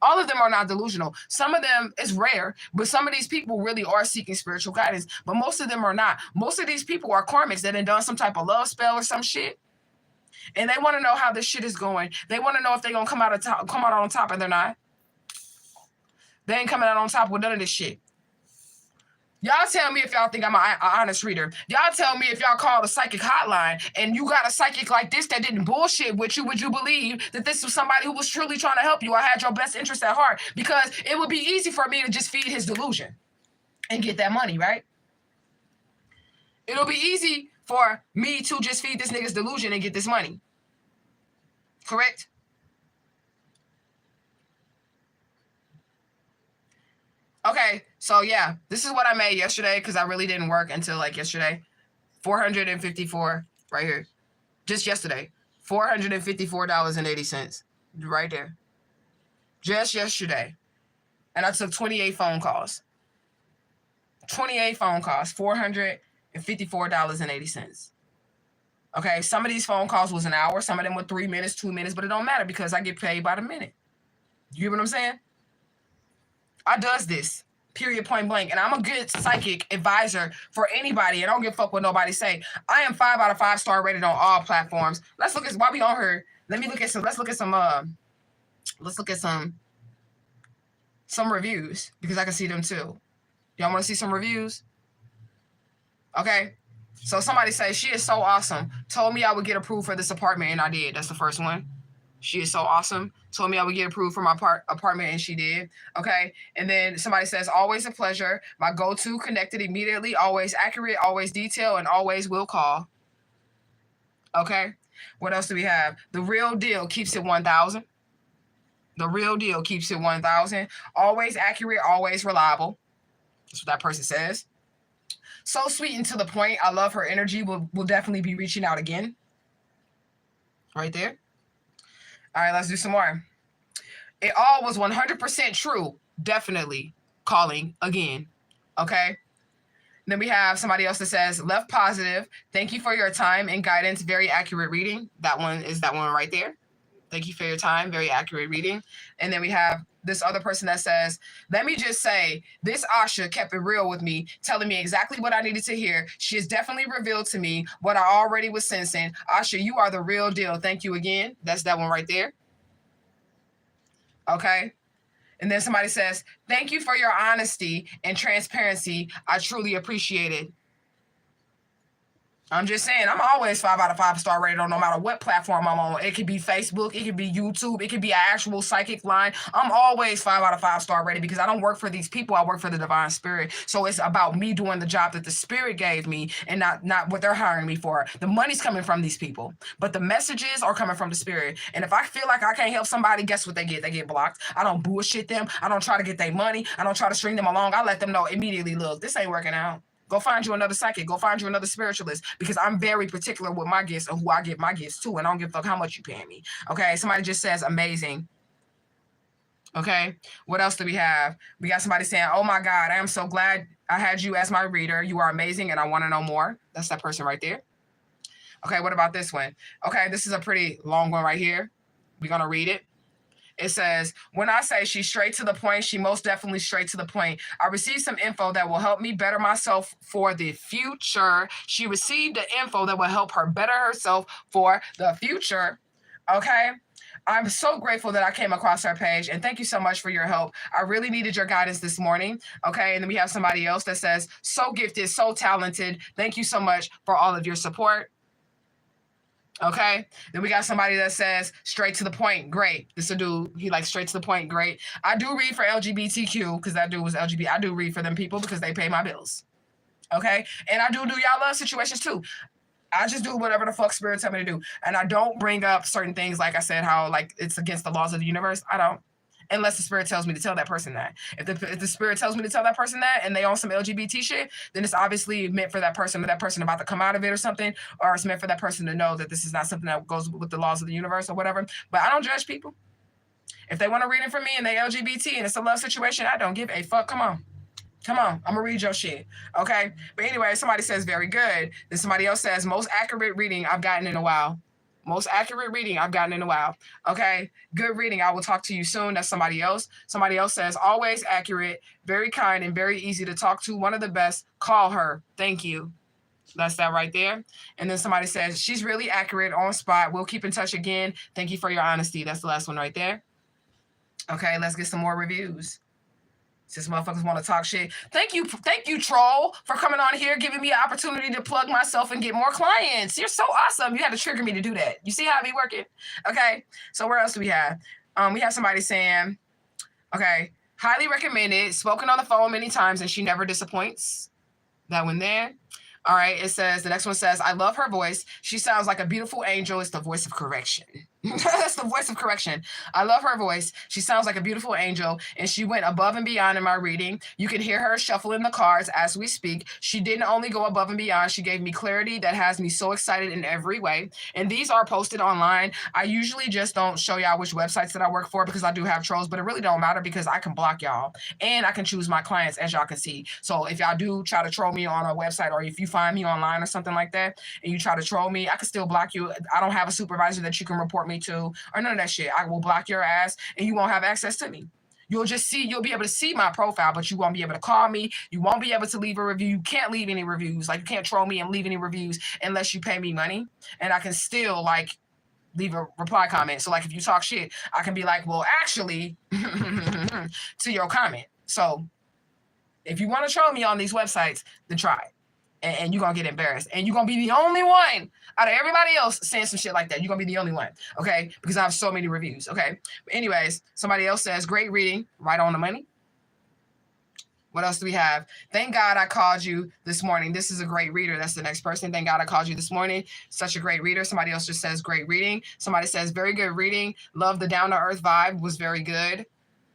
All of them are not delusional. Some of them, it's rare, but some of these people really are seeking spiritual guidance, but most of them are not. Most of these people are karmics that have done some type of love spell or some shit. And they want to know how this shit is going. They want to know if they're going to come out on top, and they're not. They ain't coming out on top with none of this shit. Y'all tell me if y'all think I'm an honest reader. Y'all tell me if y'all call the psychic hotline and you got a psychic like this that didn't bullshit with you, would you believe that this was somebody who was truly trying to help you or had your best interest at heart? Because it would be easy for me to just feed his delusion and get that money, right? It'll be easy for me to just feed this nigga's delusion and get this money. Correct? Okay, so yeah, this is what I made yesterday because I really didn't work until like yesterday. 454 right here. Just yesterday. $454.80 right there. Just yesterday. And I took 28 phone calls. 28 phone calls, $454.80. Okay, some of these phone calls was an hour, some of them were 3 minutes, 2 minutes, but it don't matter because I get paid by the minute. You get what I'm saying? I does this, period, point blank. And I'm a good psychic advisor for anybody. And I don't give a fuck what nobody say. I am 5 out of 5 star rated on all platforms. Let's look at, while we on her, let's look at some reviews because I can see them too. Y'all want to see some reviews? Okay. So somebody says, she is so awesome. Told me I would get approved for this apartment and I did. That's the first one. She is so awesome. Told me I would get approved for my apartment and she did. Okay. And then somebody says, always a pleasure. My go-to, connected immediately, always accurate, always detailed, and always will call. Okay. What else do we have? The real deal keeps it 1,000. The real deal keeps it 1,000. Always accurate, always reliable. That's what that person says. So sweet and to the point. I love her energy. We'll definitely be reaching out again. Right there. All right, let's do some more. It all was 100% true. Definitely calling again. Okay. Then we have somebody else that says, left positive. Thank you for your time and guidance. Very accurate reading. That one is that one right there. Thank you for your time. Very accurate reading. And then we have this other person that says, let me just say, this Asha kept it real with me, telling me exactly what I needed to hear. She has definitely revealed to me what I already was sensing. Asha, you are the real deal. Thank you again. That's that one right there. Okay. And then somebody says, thank you for your honesty and transparency. I truly appreciate it. I'm just saying, I'm always 5 out of 5 star rated on no matter what platform I'm on. It could be Facebook, it could be YouTube, it could be an actual psychic line. I'm always 5 out of 5 star rated because I don't work for these people. I work for the divine spirit. So it's about me doing the job that the spirit gave me and not what they're hiring me for. The money's coming from these people, but the messages are coming from the spirit. And if I feel like I can't help somebody, guess what they get? They get blocked. I don't bullshit them. I don't try to get their money. I don't try to string them along. I let them know immediately, look, this ain't working out. Go find you another psychic. Go find you another spiritualist because I'm very particular with my gifts and who I give my gifts to, and I don't give a fuck how much you pay me. Okay, somebody just says amazing. Okay, what else do we have? We got somebody saying, oh my God, I am so glad I had you as my reader. You are amazing and I want to know more. That's that person right there. Okay, what about this one? Okay, this is a pretty long one right here. We're going to read it. It says, when I say she's straight to the point, she most definitely straight to the point. I received some info that will help me better myself for the future. She received the info that will help her better herself for the future. Okay. I'm so grateful that I came across her page, and thank you so much for your help. I really needed your guidance this morning. Okay. And then we have somebody else that says, so gifted, so talented. Thank you so much for all of your support. Okay. Then we got somebody that says straight to the point. Great. This is a dude. He likes straight to the point. Great. I do read for LGBTQ because that dude was LGBT. I do read for them people because they pay my bills. Okay. And I do y'all love situations too. I just do whatever the fuck spirit tell me to do. And I don't bring up certain things, like I said, how like it's against the laws of the universe. I don't. Unless the spirit tells me to tell that person that. If the spirit tells me to tell that person that and they own some LGBT shit, then it's obviously meant for that person, or that person about to come out of it or something, or it's meant for that person to know that this is not something that goes with the laws of the universe or whatever. But I don't judge people. If they want to read it from me and they LGBT and it's a love situation, I don't give a fuck. Come on. Come on, I'm gonna read your shit, okay? But anyway, somebody says very good. Then somebody else says most accurate reading I've gotten in a while. Most accurate reading I've gotten in a while. Okay, good reading. I will talk to you soon. That's somebody else. Somebody else says always accurate, very kind, and very easy to talk to. One of the best. Call her. Thank you. That's that right there. And then somebody says she's really accurate, on spot. We'll keep in touch again. Thank you for your honesty. That's the last one right there. Okay, let's get some more reviews. Since motherfuckers want to talk shit. Thank you, troll, for coming on here, giving me an opportunity to plug myself and get more clients. You're so awesome. You had to trigger me to do that. You see how I be working? Okay, so where else do we have? We have somebody saying, okay, highly recommended, spoken on the phone many times, and she never disappoints. That one there. All right, it says, the next one says, I love her voice. She sounds like a beautiful angel. It's the voice of correction. That's the voice of correction. I love her voice. She sounds like a beautiful angel, and she went above and beyond in my reading. You can hear her shuffling the cards as we speak. She didn't only go above and beyond. She gave me clarity that has me so excited in every way. And these are posted online. I usually just don't show y'all which websites that I work for because I do have trolls, but it really don't matter because I can block y'all and I can choose my clients, as y'all can see. So if y'all do try to troll me on a website, or if you find me online or something like that and you try to troll me, I can still block you. I don't have a supervisor that you can report me to or none of that shit. I will block your ass and you won't have access to me. You'll be able to see my profile, but you won't be able to call me. You won't be able to leave a review. You can't leave any reviews. Like, you can't troll me and leave any reviews unless you pay me money. And I can still, like, leave a reply comment. So, like, if you talk shit, I can be like, well, actually, to your comment. So, if you want to troll me on these websites, then try it. And you're going to get embarrassed. And you're going to be the only one out of everybody else saying some shit like that. You're going to be the only one, okay? Because I have so many reviews, okay? But anyways, somebody else says, great reading, right on the money. What else do we have? Thank God I called you this morning. This is a great reader. That's the next person. Thank God I called you this morning. Such a great reader. Somebody else just says, great reading. Somebody says, very good reading. Love the down-to-earth vibe. Was very good.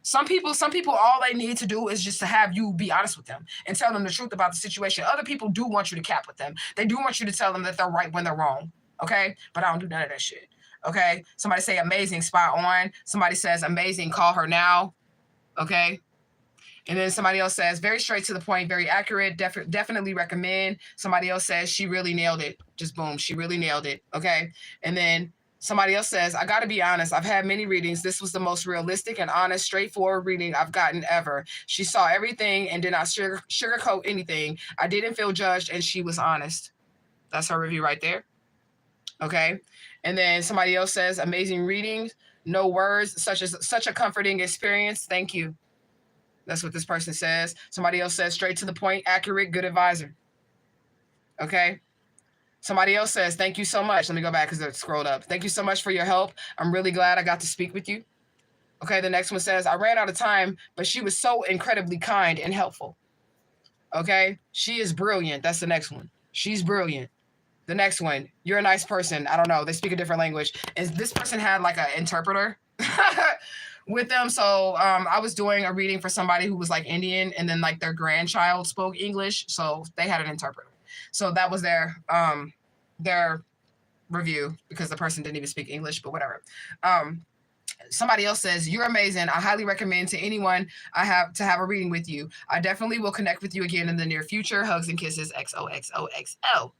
Some people, all they need to do is just to have you be honest with them and tell them the truth about the situation. Other people do want you to cap with them. They do want you to tell them that they're right when they're wrong, okay? But I don't do none of that shit, okay? Somebody say amazing, spot on. Somebody says amazing, call her now, okay? And then somebody else says very straight to the point, very accurate, definitely recommend. Somebody else says she really nailed it. Just boom, she really nailed it, okay? And then somebody else says, I got to be honest, I've had many readings. This was the most realistic and honest, straightforward reading I've gotten ever. She saw everything and did not sugarcoat anything. I didn't feel judged, and she was honest. That's her review right there. Okay. And then somebody else says, amazing readings, no words, such a comforting experience. Thank you. That's what this person says. Somebody else says, straight to the point, accurate, good advisor. Okay. Somebody else says, thank you so much. Let me go back because it scrolled up. Thank you so much for your help. I'm really glad I got to speak with you. Okay, the next one says, I ran out of time, but she was so incredibly kind and helpful. Okay, she is brilliant. That's the next one. She's brilliant. The next one, you're a nice person. I don't know. They speak a different language. And this person had like an interpreter with them. So I was doing a reading for somebody who was like Indian, and then like their grandchild spoke English. So they had an interpreter. So that was their review because the person didn't even speak English, but whatever. Somebody else says, you're amazing. I highly recommend to anyone I have to have a reading with you. I definitely will connect with you again in the near future. Hugs and kisses, XOXOXO.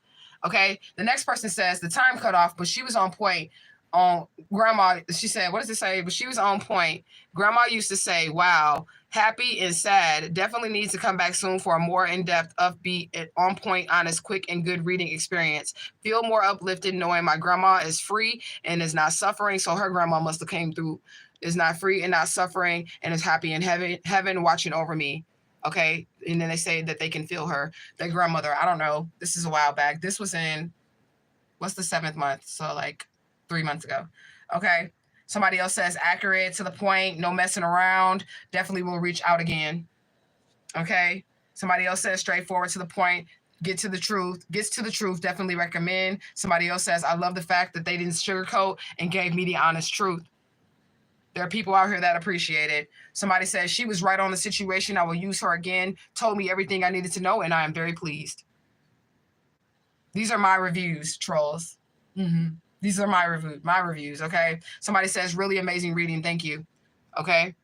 Okay. The next person says the time cut off, but she was on point on grandma, she said, what does it say? But she was on point. Grandma used to say, wow, happy and sad. Definitely needs to come back soon for a more in-depth, upbeat, and on point, honest, quick, and good reading experience. Feel more uplifted knowing my grandma is free and is not suffering. So her grandma must have came through, is not free and not suffering, and is happy in heaven watching over me. Okay. And then they say that they can feel her. Their grandmother, I don't know. This is a while back. This was in, what's the 7th month? So like 3 months ago. Okay. Somebody else says accurate, to the point, no messing around. Definitely will reach out again. Okay. Somebody else says straightforward, to the point, gets to the truth. Definitely recommend. Somebody else says, I love the fact that they didn't sugarcoat and gave me the honest truth. There are people out here that appreciate it. Somebody says she was right on the situation. I will use her again. Told me everything I needed to know, and I am very pleased. These are my reviews, trolls. These are my reviews, okay? Somebody says, really amazing reading. Thank you. Okay.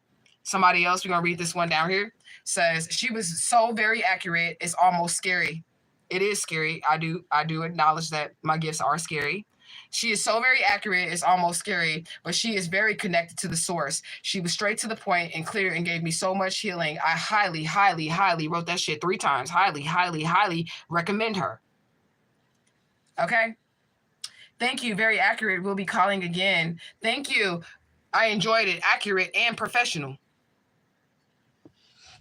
Somebody else, we're going to read this one down here, says, she was so very accurate. It's almost scary. It is scary. I do acknowledge that my gifts are scary. She is so very accurate, it's almost scary, but she is very connected to the source. She was straight to the point and clear and gave me so much healing. I highly, highly, highly, wrote that shit 3 times, highly, highly, highly recommend her. Okay? Thank you. Very accurate. We'll be calling again. Thank you. I enjoyed it. Accurate and professional.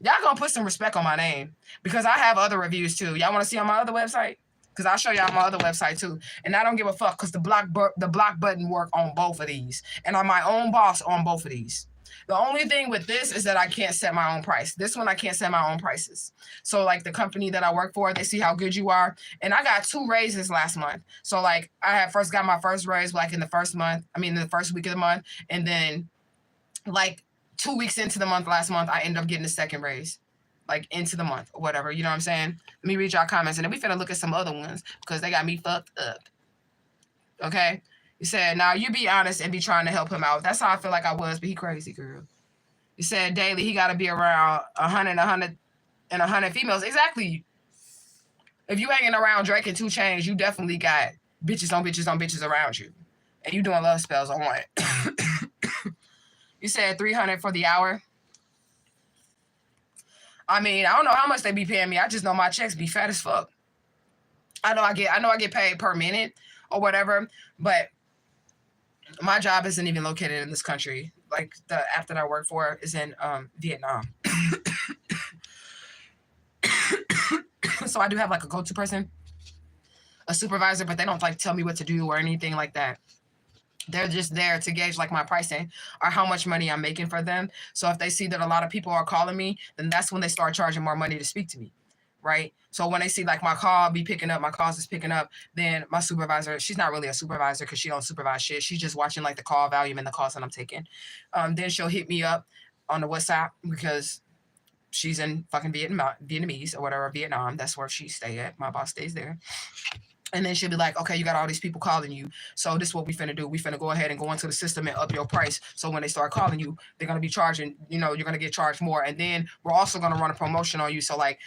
Y'all gonna put some respect on my name because I have other reviews too. Y'all want to see on my other website? Because I'll show y'all my other website too. And I don't give a fuck because the block button work on both of these. And I'm my own boss on both of these. The only thing with this is that I can't set my own price. This one, I can't set my own prices. So like the company that I work for, they see how good you are. And I got 2 raises last month. So like I had first got my first raise like in the first week of the month. And then like 2 weeks into the month, last month, I ended up getting the second raise. Like into the month or whatever, you know what I'm saying? Let me read y'all comments and then we finna look at some other ones because they got me fucked up. Okay? You said, now you be honest and be trying to help him out. That's how I feel like I was, but he crazy, girl. You said daily, he got to be around 100 females. Exactly. If you hanging around Drake and 2 Chainz, you definitely got bitches on bitches on bitches around you. And you doing love spells on it. You said 300 for the hour. I mean, I don't know how much they be paying me. I just know my checks be fat as fuck. I know I get paid per minute or whatever, but my job isn't even located in this country. Like the app that I work for is in Vietnam. So I do have like a go-to person, a supervisor, but they don't like tell me what to do or anything like that. They're just there to gauge like my pricing or how much money I'm making for them. So if they see that a lot of people are calling me, then that's when they start charging more money to speak to me, right? So when they see like my call be picking up, my calls is picking up, then my supervisor, she's not really a supervisor because she don't supervise shit. She's just watching like the call volume and the calls that I'm taking. Then she'll hit me up on the WhatsApp because she's in fucking Vietnamese or whatever, Vietnam. That's where she stay at. My boss stays there. And then she'll be like, okay, you got all these people calling you. So this is what we finna do. We finna go ahead and go into the system and up your price. So when they start calling you, they're going to be charging, you're going to get charged more. And then we're also going to run a promotion on you. So like,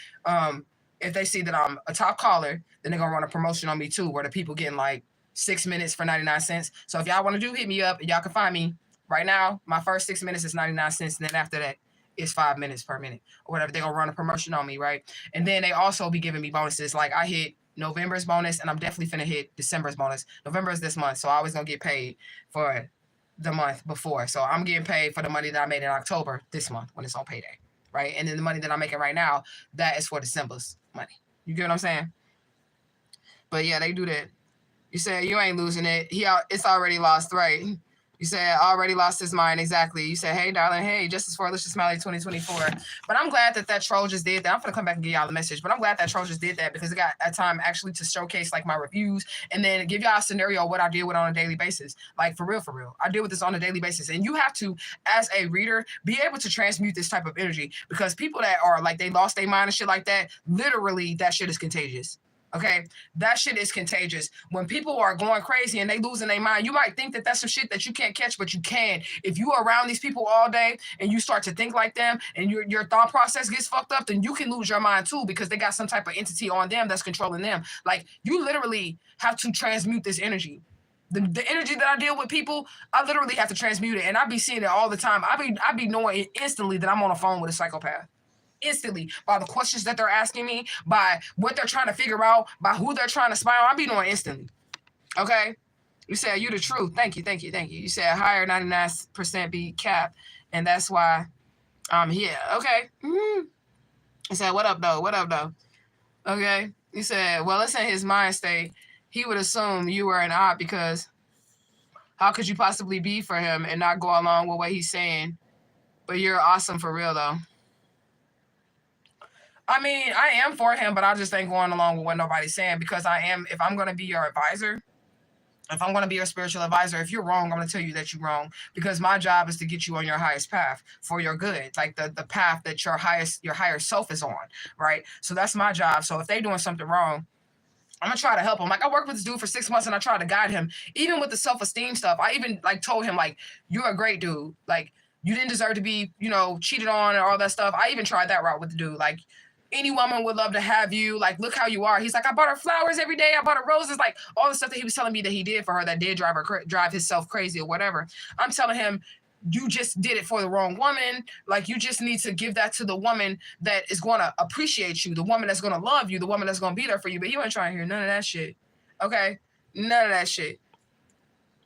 if they see that I'm a top caller, then they're going to run a promotion on me too, where the people getting like 6 minutes for 99 cents. So if y'all want to do, hit me up and y'all can find me right now. My first 6 minutes is 99 cents. And then after that, it's 5 minutes per minute or whatever. They're going to run a promotion on me, right? And then they also be giving me bonuses. Like I hit November's bonus, and I'm definitely finna hit December's bonus. November is this month, so I was gonna get paid for the month before. So I'm getting paid for the money that I made in October this month when it's on payday, right? And then the money that I'm making right now, that is for December's money. You get what I'm saying? But yeah, they do that. You said you ain't losing it. It's already lost, right? You said already lost his mind. Exactly. You said, hey, darling, hey, Justice for Alicia Smiley 2024. But I'm glad that troll just did that. I'm going to come back and give y'all the message. But I'm glad that troll just did that because it got a time actually to showcase like my reviews and then give y'all a scenario of what I deal with on a daily basis. Like for real. I deal with this on a daily basis. And you have to, as a reader, be able to transmute this type of energy because people that are like, they lost their mind and shit like that, literally that shit is contagious. Okay, that shit is contagious. When people are going crazy and they losing their mind, you might think that that's some shit that you can't catch, but you can. If you are around these people all day and you start to think like them and your thought process gets fucked up, then you can lose your mind too because they got some type of entity on them that's controlling them. Like you literally have to transmute this energy. The energy that I deal with people, I literally have to transmute it, and I be seeing it all the time. I be knowing instantly that I'm on a phone with a psychopath. Instantly, by the questions that they're asking me, by what they're trying to figure out, by who they're trying to spy on. I be knowing instantly. Okay? You said you the truth. Thank you, thank you, thank you. You said higher 99% be capped, and that's why I'm here. Okay. You said, what up, though? What up, though? Okay. You said, well, it's in his mind state. He would assume you were an odd because how could you possibly be for him and not go along with what he's saying? But you're awesome for real, though. I mean, I am for him, but I just ain't going along with what nobody's saying because if I'm going to be your advisor, if I'm going to be your spiritual advisor, if you're wrong, I'm going to tell you that you're wrong because my job is to get you on your highest path for your good, like the path that your higher self is on, right? So that's my job. So if they're doing something wrong, I'm going to try to help him. Like, I worked with this dude for 6 months and I tried to guide him, even with the self-esteem stuff. I even like told him, like, you're a great dude. Like, you didn't deserve to be, cheated on and all that stuff. I even tried that route with the dude. Like, any woman would love to have you. Like, look how you are. He's like, I bought her flowers every day. I bought her roses. Like, all the stuff that he was telling me that he did for her that did drive himself crazy or whatever. I'm telling him, you just did it for the wrong woman. Like, you just need to give that to the woman that is going to appreciate you, the woman that's going to love you, the woman that's going to be there for you. But you ain't trying to hear none of that shit. Okay? None of that shit.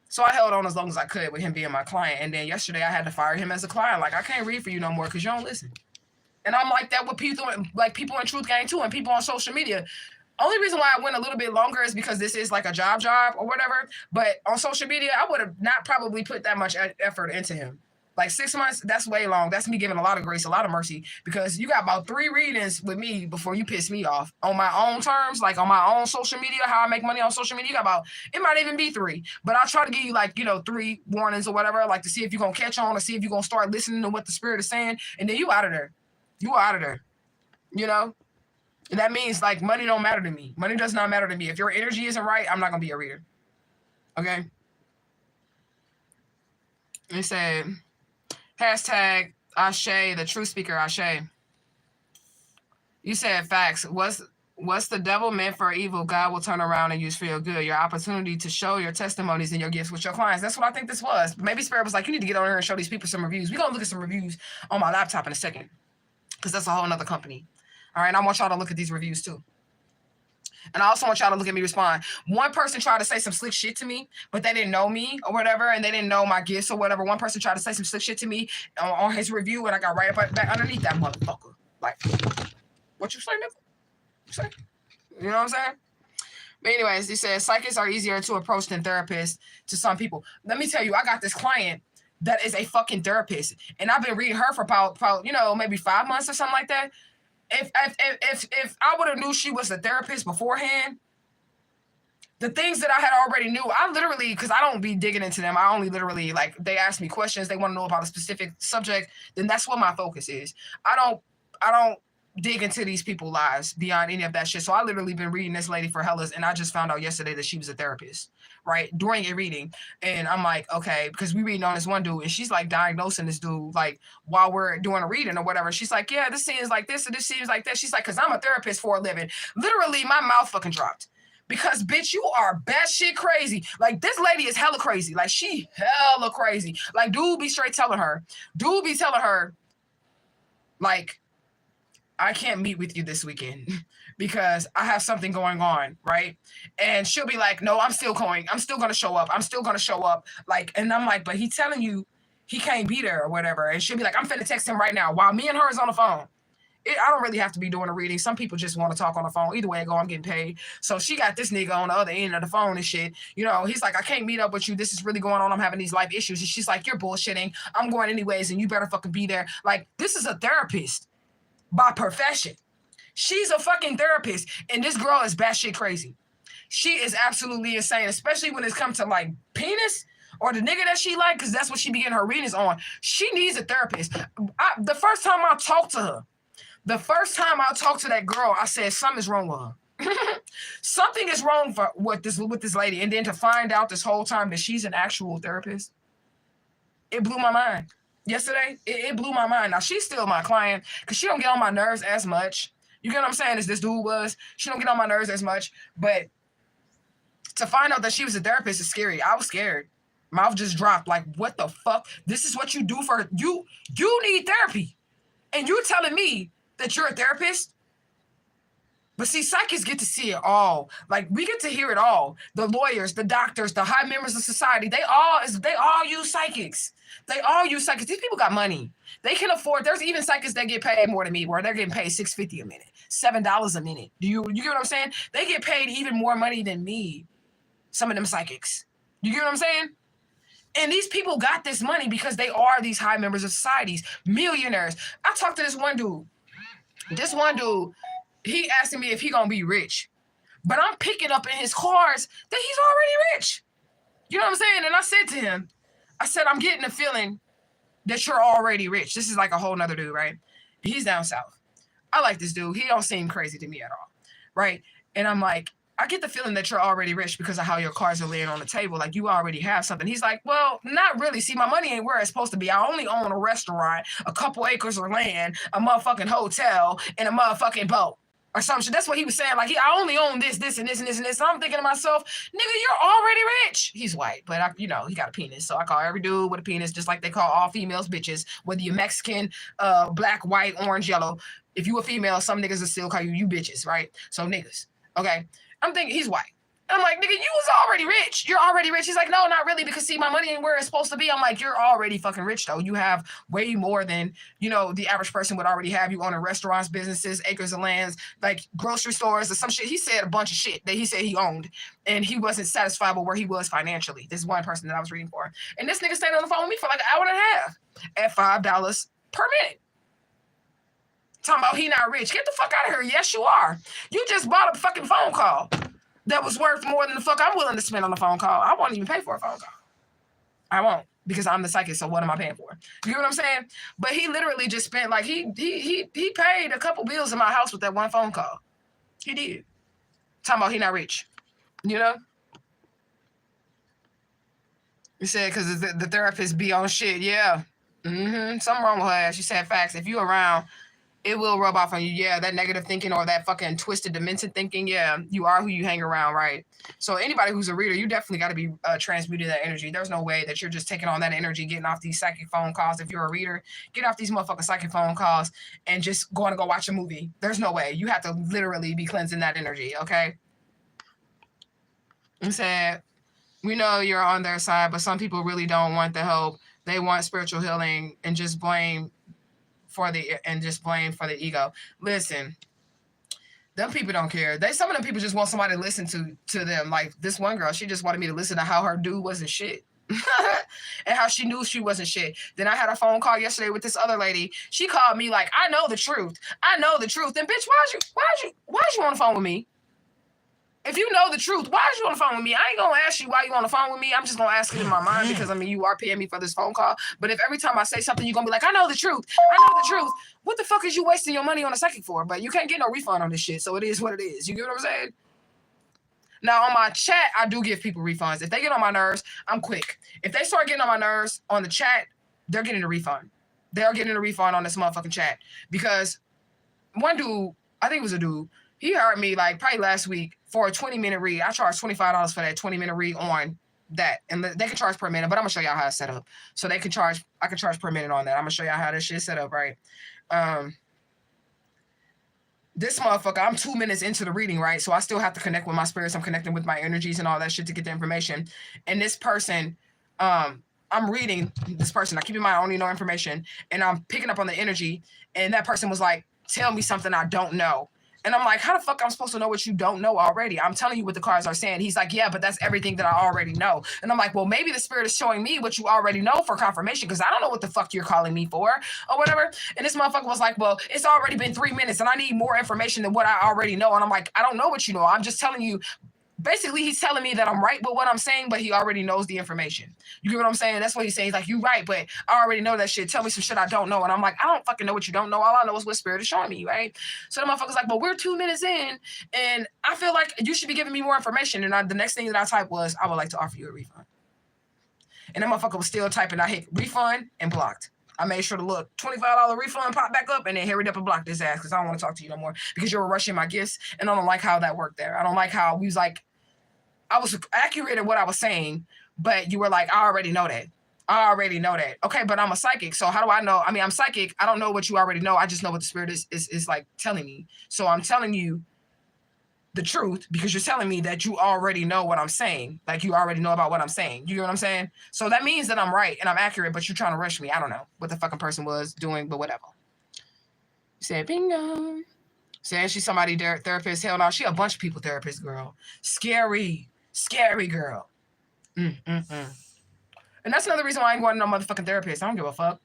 So I held on as long as I could with him being my client. And then yesterday I had to fire him as a client. Like, I can't read for you no more because you don't listen. And I'm like that with people, like people in Truth Gang too, and people on social media. Only reason why I went a little bit longer is because this is like a job or whatever. But on social media, I would have not probably put that much effort into him. Like 6 months, that's way long. That's me giving a lot of grace, a lot of mercy, because you got about 3 readings with me before you piss me off on my own terms, like on my own social media, how I make money on social media. You got about, it might even be 3, but I'll try to give you like, 3 warnings or whatever, like to see if you're going to catch on or see if you're going to start listening to what the spirit is saying. And then you out of there. You out of there, And that means, like, money don't matter to me. Money does not matter to me. If your energy isn't right, I'm not going to be a reader. Okay? They said, hashtag Ashe, the truth speaker Ashe. You said facts. What's the devil meant for evil, God will turn around and use for your good. Your opportunity to show your testimonies and your gifts with your clients. That's what I think this was. Maybe Spirit was like, you need to get on here and show these people some reviews. We're going to look at some reviews on my laptop in a second, because that's a whole nother company. All right, and I want y'all to look at these reviews too. And I also want y'all to look at me respond. One person tried to say some slick shit to me, but they didn't know me or whatever, and they didn't know my gifts or whatever. One person tried to say some slick shit to me on his review, and I got right up back underneath that motherfucker. Like, what you say, nigga? You say? You know what I'm saying? But anyways, he says, psychics are easier to approach than therapists to some people. Let me tell you, I got this client that is a fucking therapist, and I've been reading her for about maybe 5 months or something like that. If I would have knew she was a therapist beforehand, the things that I had already knew, I literally, because I don't be digging into them, I only literally, like, they ask me questions, they want to know about a specific subject, then that's what my focus is. I don't dig into these people's lives beyond any of that shit. So I literally been reading this lady for hellas, and I just found out yesterday that she was a therapist, right, during a reading. And I'm like, okay, because we reading on this one dude, and she's like diagnosing this dude, like, while we're doing a reading or whatever. She's like, yeah, this seems like this, and this seems like that. She's like, because I'm a therapist for a living. Literally, my mouth fucking dropped. Because, bitch, you are batshit crazy. Like, this lady is hella crazy. Like, she hella crazy. Like, dude be telling her, like, I can't meet with you this weekend because I have something going on, right? And she'll be like, no, I'm still going to show up. I'm still going to show up. Like, and I'm like, but he telling you he can't be there or whatever. And she'll be like, I'm finna text him right now while me and her is on the phone. I don't really have to be doing a reading. Some people just want to talk on the phone. Either way I go, I'm getting paid. So she got this nigga on the other end of the phone and shit. He's like, I can't meet up with you. This is really going on. I'm having these life issues. And she's like, you're bullshitting. I'm going anyways, and you better fucking be there. Like, this is a therapist by profession. She's a fucking therapist, and this girl is batshit crazy. She is absolutely insane, especially when it's come to, like, penis or the nigga that she like, because that's what she be getting her readings on. She needs a therapist. The first time I talked to that girl, I said, something's wrong with her. Something is wrong with this lady. And then to find out this whole time that she's an actual therapist, it blew my mind. Yesterday, it blew my mind. Now, she's still my client because she don't get on my nerves as much. You get what I'm saying? As this dude was. She don't get on my nerves as much. But To find out that she was a therapist is scary. I was scared. Mouth just dropped. Like, what the fuck? This is what you do for you. You need therapy. And you're telling me that you're a therapist? But see, psychics get to see it all. Like, we get to hear it all. The lawyers, the doctors, the high members of society, they all use psychics. They all use psychics. These people got money. They can afford. There's even psychics that get paid more than me, where they're getting paid $6.50 a minute, $7 a minute. You get what I'm saying? They get paid even more money than me. Some of them psychics. You get what I'm saying? And these people got this money because they are these high members of societies, millionaires. I talked to this one dude. He asking me if he gonna be rich. But I'm picking up in his cards that he's already rich. You know what I'm saying? And I said to him, I said, I'm getting a feeling that you're already rich. This is like a whole nother dude, right? He's down south. I like this dude. He don't seem crazy to me at all, right? And I'm like, I get the feeling that you're already rich because of how your cards are laying on the table. Like, you already have something. He's like, well, not really. See, my money ain't where it's supposed to be. I only own a restaurant, a couple acres of land, a motherfucking hotel, and a motherfucking boat. Or some shit. That's what he was saying. Like, I only own this, this, and this, and this, and this. So I'm thinking to myself, nigga, you're already rich. He's white, but he got a penis. So I call every dude with a penis, just like they call all females bitches, whether you're Mexican, black, white, orange, yellow. If you a female, some niggas will still call you bitches, right? So niggas. Okay. I'm thinking he's white. I'm like, nigga, you was already rich. You're already rich. He's like, no, not really, because see, my money ain't where it's supposed to be. I'm like, you're already fucking rich, though. You have way more than, the average person would already have. You own restaurants, businesses, acres of lands, like grocery stores or some shit. He said a bunch of shit that he said he owned, and he wasn't satisfied with where he was financially. This one person that I was reading for. And this nigga stayed on the phone with me for like an hour and a half at $5 per minute. Talking about he not rich. Get the fuck out of here. Yes, you are. You just bought a fucking phone call that was worth more than the fuck I'm willing to spend on a phone call. I won't even pay for a phone call. I won't, because I'm the psychic, so what am I paying for? You get what I'm saying? But he literally just spent, like, he paid a couple bills in my house with that one phone call. He did. Talking about he not rich. You know? He said, because the therapist be on shit. Yeah. Something wrong with her ass. She said facts. If you around, it will rub off on you. Yeah, that negative thinking or that fucking twisted demented thinking. Yeah, you are who you hang around, right? So anybody who's a reader, you definitely got to be transmuting that energy. There's no way that you're just taking on that energy, getting off these psychic phone calls. If you're a reader, get off these motherfucking psychic phone calls and just go watch a movie. There's no way. You have to literally be cleansing that energy, okay? He said, we know you're on their side, but some people really don't want the help. They want spiritual healing and just blame for the ego. Listen, them people don't care. Some of them people just want somebody to listen to them. Like this one girl, she just wanted me to listen to how her dude wasn't shit. And how she knew she wasn't shit. Then I had a phone call yesterday with this other lady. She called me like, I know the truth. I know the truth. And bitch, why'd you on the phone with me? If you know the truth, why is you on the phone with me? I ain't gonna ask you why you on the phone with me. I'm just gonna ask it in my mind because you are paying me for this phone call. But if every time I say something, you're gonna be like, I know the truth. I know the truth. What the fuck is you wasting your money on a psychic for? But you can't get no refund on this shit. So it is what it is. You get what I'm saying? Now on my chat, I do give people refunds. If they get on my nerves, I'm quick. If they start getting on my nerves on the chat, they're getting a refund. They're getting a refund on this motherfucking chat. Because one dude, I think it was a dude, he heard me like probably last week for a 20-minute read. I charge $25 for that 20-minute read on that. And they can charge per minute, but I'm going to show y'all how it's set up. So I can charge per minute on that. I'm going to show y'all how this shit's set up, right? This motherfucker, I'm 2 minutes into the reading, right? So I still have to connect with my spirits. I'm connecting with my energies and all that shit to get the information. And this person, I'm reading this person. I keep in mind I only know information. And I'm picking up on the energy. And that person was like, tell me something I don't know. And I'm like, how the fuck I'm supposed to know what you don't know already? I'm telling you what the cards are saying. He's like, yeah, but that's everything that I already know. And I'm like, well, maybe the spirit is showing me what you already know for confirmation because I don't know what the fuck you're calling me for or whatever. And this motherfucker was like, well, it's already been 3 minutes and I need more information than what I already know. And I'm like, I don't know what you know. I'm just telling you. Basically, he's telling me that I'm right with what I'm saying, but he already knows the information. You get what I'm saying? That's what he's saying. He's like, you right, but I already know that shit. Tell me some shit I don't know. And I'm like, I don't fucking know what you don't know. All I know is what spirit is showing me, right? So the motherfucker's like, but we're 2 minutes in, and I feel like you should be giving me more information. And the next thing that I typed was, I would like to offer you a refund. And that motherfucker was still typing. I hit refund and blocked. I made sure to look. $25 refund pop back up and then hurried up and blocked his ass because I don't want to talk to you no more because you were rushing my gifts. And I don't like how that worked there. I don't like how we was like, I was accurate at what I was saying, but you were like, I already know that. I already know that. Okay, but I'm a psychic. So how do I know? I mean, I'm psychic. I don't know what you already know. I just know what the spirit is like telling me. So I'm telling you the truth because you're telling me that you already know what I'm saying. Like you already know about what I'm saying. You get what I'm saying? So that means that I'm right and I'm accurate, but you're trying to rush me. I don't know what the fucking person was doing, but whatever. You said bingo. Saying she's somebody therapist. Hell no, she a bunch of people therapist, girl. Scary girl. And that's another reason why I ain't going to no motherfucking therapist. I don't give a fuck.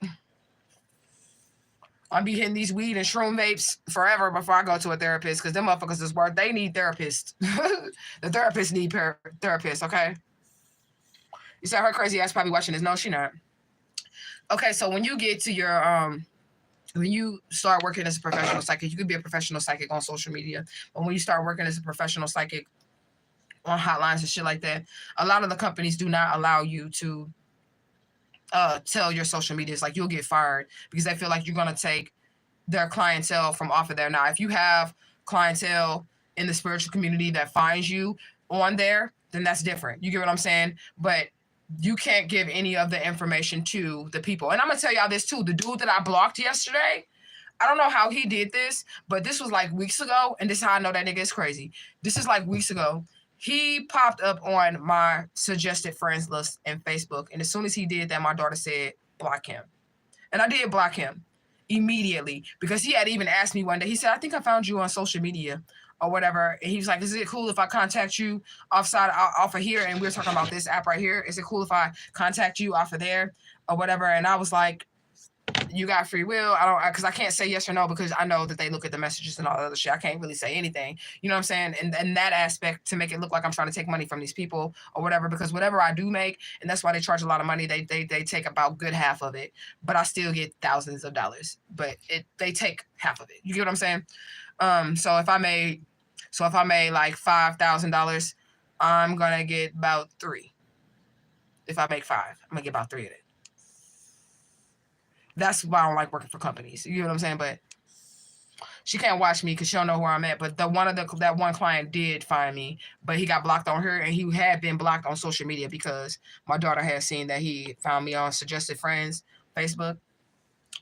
I'll be hitting these weed and shroom vapes forever before I go to a therapist because them motherfuckers is worth. They need therapists. The therapists need therapists, okay? You said her crazy ass probably watching this. No, she not. Okay, so when you get to your when you start working as a professional psychic, you could be a professional psychic on social media. But when you start working as a professional psychic on hotlines and shit like that, a lot of the companies do not allow you to tell your social medias. Like you'll get fired because they feel like you're going to take their clientele from off of there. Now, if you have clientele in the spiritual community that finds you on there, then that's different. You get what I'm saying? But you can't give any of the information to the people. And I'm going to tell y'all this too. The dude that I blocked yesterday, I don't know how he did this, but this was like weeks ago. And this is how I know that nigga is crazy. This is like weeks ago. He popped up on my suggested friends list in Facebook. And as soon as he did that, my daughter said, block him. And I did block him immediately because he had even asked me one day. He said, I think I found you on social media or whatever. And he was like, is it cool if I contact you off of here? And we were talking about this app right here. Is it cool if I contact you off of there or whatever? And I was like, you got free will. Because I can't say yes or no because I know that they look at the messages and all the other shit. I can't really say anything. You know what I'm saying? And that aspect to make it look like I'm trying to take money from these people or whatever, because whatever I do make, and that's why they charge a lot of money, they take about good half of it, but I still get thousands of dollars, but they take half of it. You get what I'm saying? So if I made like $5,000, I'm going to get about 3. If I make 5, I'm going to get about 3 of it. That's why I don't like working for companies. You know what I'm saying? But she can't watch me because she don't know where I'm at. But that one client did find me, but he got blocked on her, and he had been blocked on social media because my daughter had seen that he found me on suggested friends, Facebook.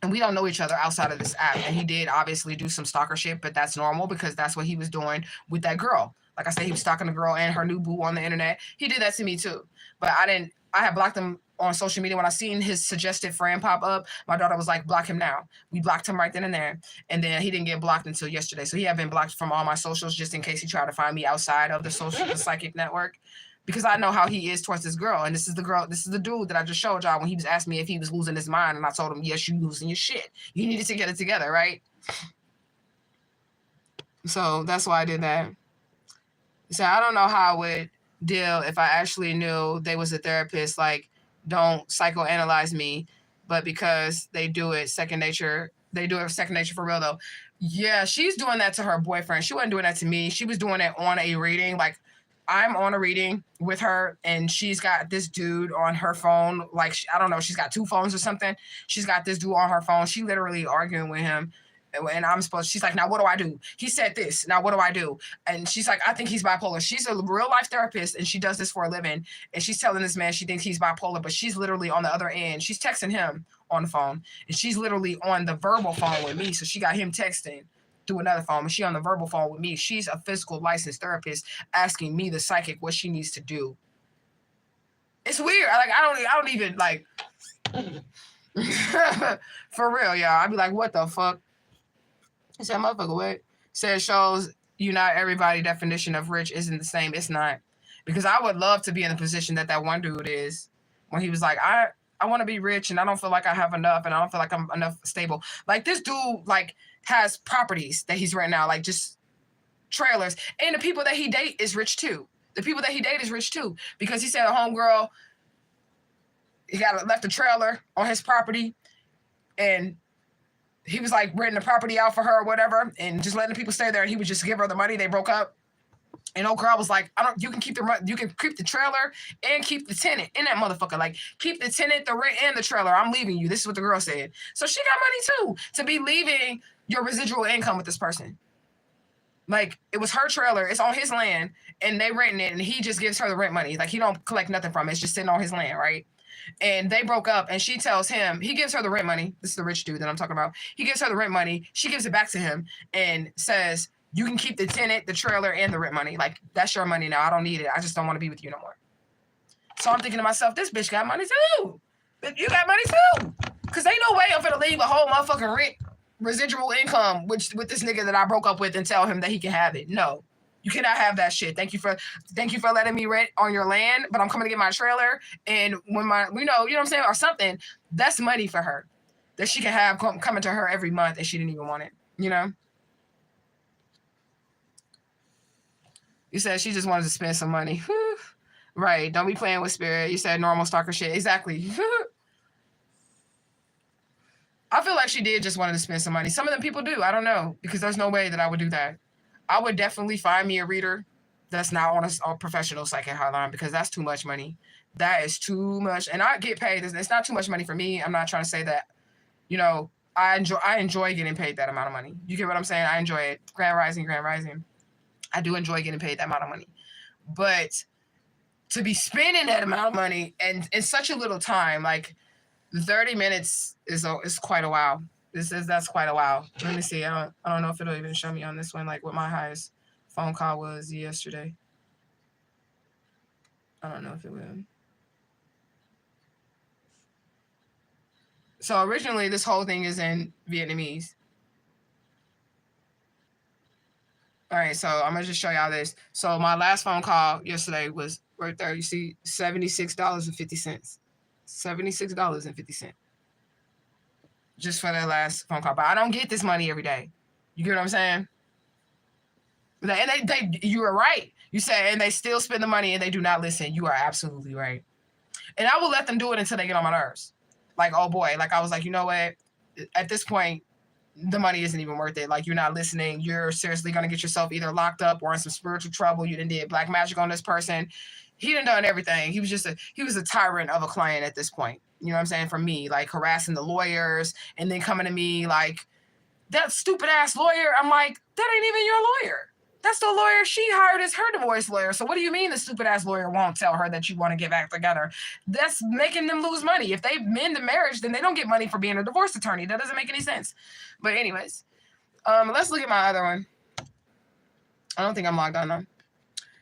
And we don't know each other outside of this app. And he did obviously do some stalker shit, but that's normal because that's what he was doing with that girl. Like I said, he was stalking the girl and her new boo on the internet. He did that to me too. But I had blocked him on social media. When I seen his suggested friend pop up, my daughter was like, block him now. We blocked him right then and there. And then he didn't get blocked until yesterday. So he had been blocked from all my socials just in case he tried to find me outside of the psychic network. Because I know how he is towards this girl. And this is the dude that I just showed y'all when he was asking me if he was losing his mind. And I told him, yes, you losing your shit. You needed to get it together, right? So that's why I did that. So I don't know how I would deal if I actually knew they was a therapist. Like, don't psychoanalyze me, but because they do it second nature, they do it second nature for real though. Yeah, she's doing that to her boyfriend. She wasn't doing that to me. She was doing it on a reading. Like, I'm on a reading with her, and she's got this dude on her phone. Like, I don't know, she's got 2 phones or something. She's got this dude on her phone. She literally arguing with him. And she's like, now what do I do? He said this. Now what do I do? And she's like, I think he's bipolar. She's a real life therapist and she does this for a living. And she's telling this man she thinks he's bipolar, but she's literally on the other end. She's texting him on the phone, and she's literally on the verbal phone with me. So she got him texting through another phone, and she on the verbal phone with me. She's a physical licensed therapist asking me, the psychic, what she needs to do. It's weird. Like, I don't even like for real, y'all. I'd be like, what the fuck? I said, motherfucker, what? Said shows you not everybody definition of rich isn't the same. It's not. Because I would love to be in the position that one dude is, when he was like, I want to be rich and I don't feel like I have enough and I don't feel like I'm enough stable. Like, this dude, like, has properties that he's renting out, like just trailers. And the people that he date is rich too. The people that he date is rich too. Because he said a homegirl, he left a trailer on his property, and he was like renting the property out for her or whatever, and just letting people stay there, and he would just give her the money. They broke up. And old girl was like, you can keep the trailer and keep the tenant in that motherfucker. Like, keep the tenant, the rent, and the trailer. I'm leaving you. This is what the girl said. So she got money too, to be leaving your residual income with this person. Like, it was her trailer. It's on his land, and they renting it, and he just gives her the rent money. Like, he don't collect nothing from it. It's just sitting on his land, right? And they broke up, and she tells him, he gives her the rent money. This is the rich dude that I'm talking about. He gives her the rent money. She gives it back to him and says, you can keep the tenant, the trailer, and the rent money. Like, that's your money now. I don't need it. I just don't want to be with you no more. So I'm thinking to myself, this bitch got money too. You got money too. Because ain't no way I'm finna leave a whole motherfucking rent residual income with this nigga that I broke up with and tell him that he can have it. No, you cannot have that shit. Thank you for letting me rent on your land, but I'm coming to get my trailer. And when you know what I'm saying, or something, that's money for her that she can have coming to her every month, and she didn't even want it. You know. You said she just wanted to spend some money. Right. Don't be playing with spirit. You said normal stalker shit. Exactly. I feel like she did just wanted to spend some money. Some of them people do. I don't know, because there's no way that I would do that. I would definitely find me a reader that's not on a professional psychic hotline, because that's too much money. That is too much. And I get paid. It's not too much money for me. I'm not trying to say that, you know, I enjoy getting paid that amount of money. You get what I'm saying? I enjoy it. Grand rising. I do enjoy getting paid that amount of money. But to be spending that amount of money and in such a little time, like 30 minutes is quite a while. That's quite a while. Let me see. I don't know if it'll even show me on this one, like what my highest phone call was yesterday. I don't know if it will. So originally, this whole thing is in Vietnamese. All right, so I'm gonna just show y'all this. So my last phone call yesterday was right there. You see, $76.50. $76.50. Just for that last phone call. But I don't get this money every day. You get what I'm saying? And you are right. You said, and they still spend the money and they do not listen. You are absolutely right. And I will let them do it until they get on my nerves. Like, oh boy, like I was like, you know what? At this point, the money isn't even worth it. Like, you're not listening. You're seriously going to get yourself either locked up or in some spiritual trouble. You done did black magic on this person. He done everything. He was a tyrant of a client at this point. You know what I'm saying? For me, like harassing the lawyers and then coming to me like, that stupid ass lawyer. I'm like, that ain't even your lawyer. That's the lawyer she hired as her divorce lawyer. So what do you mean the stupid ass lawyer won't tell her that you want to get back together? That's making them lose money. If they mend the marriage, then they don't get money for being a divorce attorney. That doesn't make any sense. But anyways, let's look at my other one. I don't think I'm logged on though.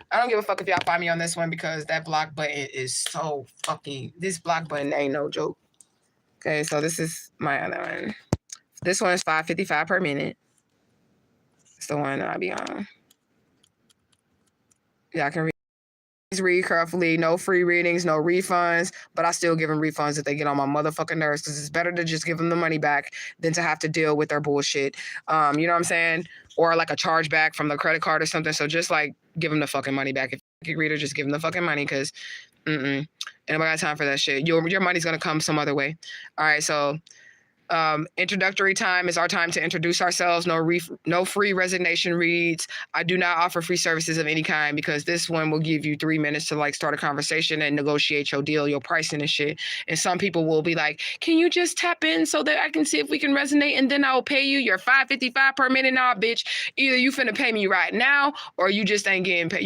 I don't give a fuck if y'all find me on this one, because that block button is so fucking, this block button ain't no joke. Okay, so this is my other one. This one is $5.55 per minute. It's the one that I be on. Y'all can read carefully. No free readings, no refunds, but I still give them refunds if they get on my motherfucking nerves, because it's better to just give them the money back than to have to deal with their bullshit. You know what I'm saying? Or like a chargeback from the credit card or something. So just like give them the fucking money back. If you can read it, just give them the fucking money, because ain't nobody got time for that shit. Your money's gonna come some other way. All right, so introductory time is our time to introduce ourselves. No free resignation reads. I do not offer free services of any kind, because this one will give you 3 minutes to like start a conversation and negotiate your deal, your pricing and shit. And some people will be like, can you just tap in so that I can see if we can resonate, and then I will pay you your $5.55 per minute. Nah, bitch. Either you finna pay me right now, or you just ain't getting paid.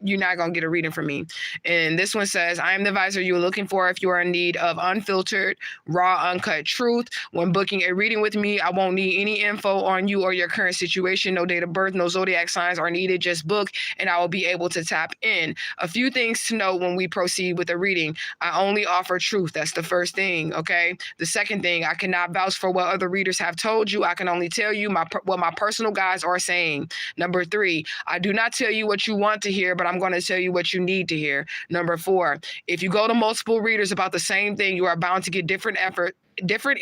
You're not gonna get a reading from me. And this one says, I am the advisor you are looking for if you are in need of unfiltered, raw, uncut truth. When booking a reading with me, I won't need any info on you or your current situation. No date of birth, no zodiac signs are needed. Just book and I will be able to tap in. A few things to note when we proceed with a reading. I only offer truth. That's the first thing, okay? The second thing, I cannot vouch for what other readers have told you. I can only tell you what my personal guides are saying. Number 3, I do not tell you what you want to hear, but I'm going to tell you what you need to hear. Number 4, if you go to multiple readers about the same thing, you are bound to get different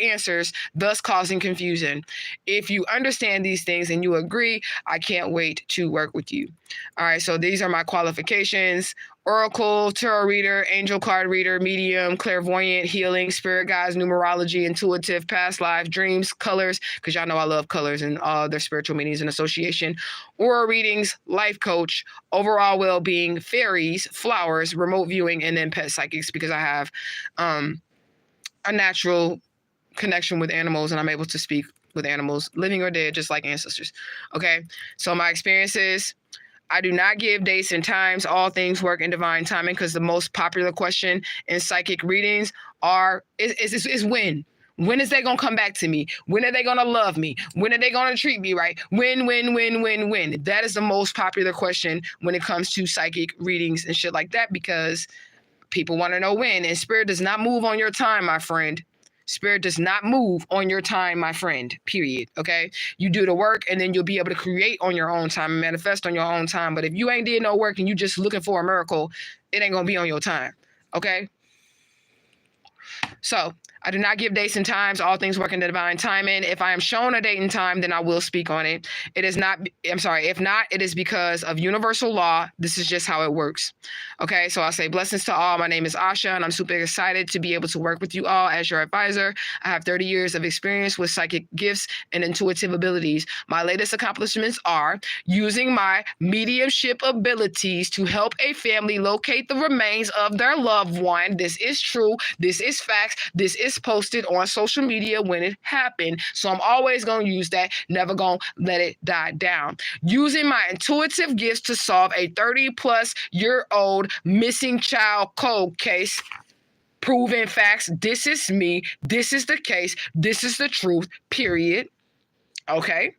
answers, thus causing confusion. If you understand these things and you agree, I can't wait to work with you. All right, so these are my qualifications: oracle, tarot reader, angel card reader, medium, clairvoyant, healing, spirit guides, numerology, intuitive, past life, dreams, colors, because y'all know I love colors and all their spiritual meanings and association, aura readings, life coach, overall well-being, fairies, flowers, remote viewing, and then pet psychics, because I have a natural connection with animals and I'm able to speak with animals, living or dead, just like ancestors. Okay, so my experiences, I do not give dates and times. All things work in divine timing, because the most popular question in psychic readings is when. When is they gonna come back to me? When are they gonna love me? When are they gonna treat me right? When? That is the most popular question when it comes to psychic readings and shit like that, because people want to know when. And spirit does not move on your time, my friend. Spirit does not move on your time, my friend, period. Okay? You do the work, and then you'll be able to create on your own time and manifest on your own time. But if you ain't did no work and you just looking for a miracle, it ain't gonna be on your time. Okay? So I do not give dates and times. All things work in the divine timing. If I am shown a date and time, then I will speak on it. It is not, I'm sorry, if not, it is because of universal law. This is just how it works. Okay, so I'll say blessings to all. My name is Asha, and I'm super excited to be able to work with you all as your advisor. I have 30 years of experience with psychic gifts and intuitive abilities. My latest accomplishments are using my mediumship abilities to help a family locate the remains of their loved one. This is true. This is facts. This is posted on social media when it happened. So I'm always going to use that. Never going to let it die down. Using my intuitive gifts to solve a 30-plus-year-old missing child cold case. Proven facts. This is me. This is the case. This is the truth. Period. Okay.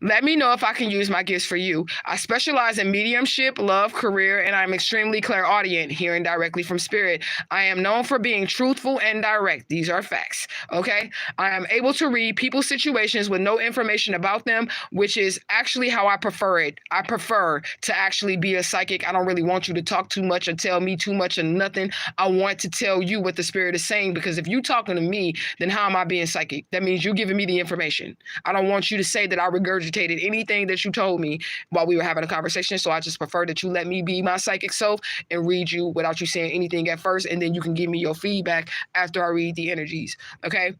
Let me know if I can use my gifts for you. I specialize in mediumship, love, career, and I'm extremely clairaudient, hearing directly from spirit. I am known for being truthful and direct. These are facts, okay? I am able to read people's situations with no information about them, which is actually how I prefer it. I prefer to actually be a psychic. I don't really want you to talk too much or tell me too much or nothing. I want to tell you what the spirit is saying, because if you're talking to me, then how am I being psychic? That means you're giving me the information. I don't want you to say that I regurgitated anything that you told me while we were having a conversation. So I just prefer that you let me be my psychic self and read you without you saying anything at first, and then you can give me your feedback after I read the energies. Okay?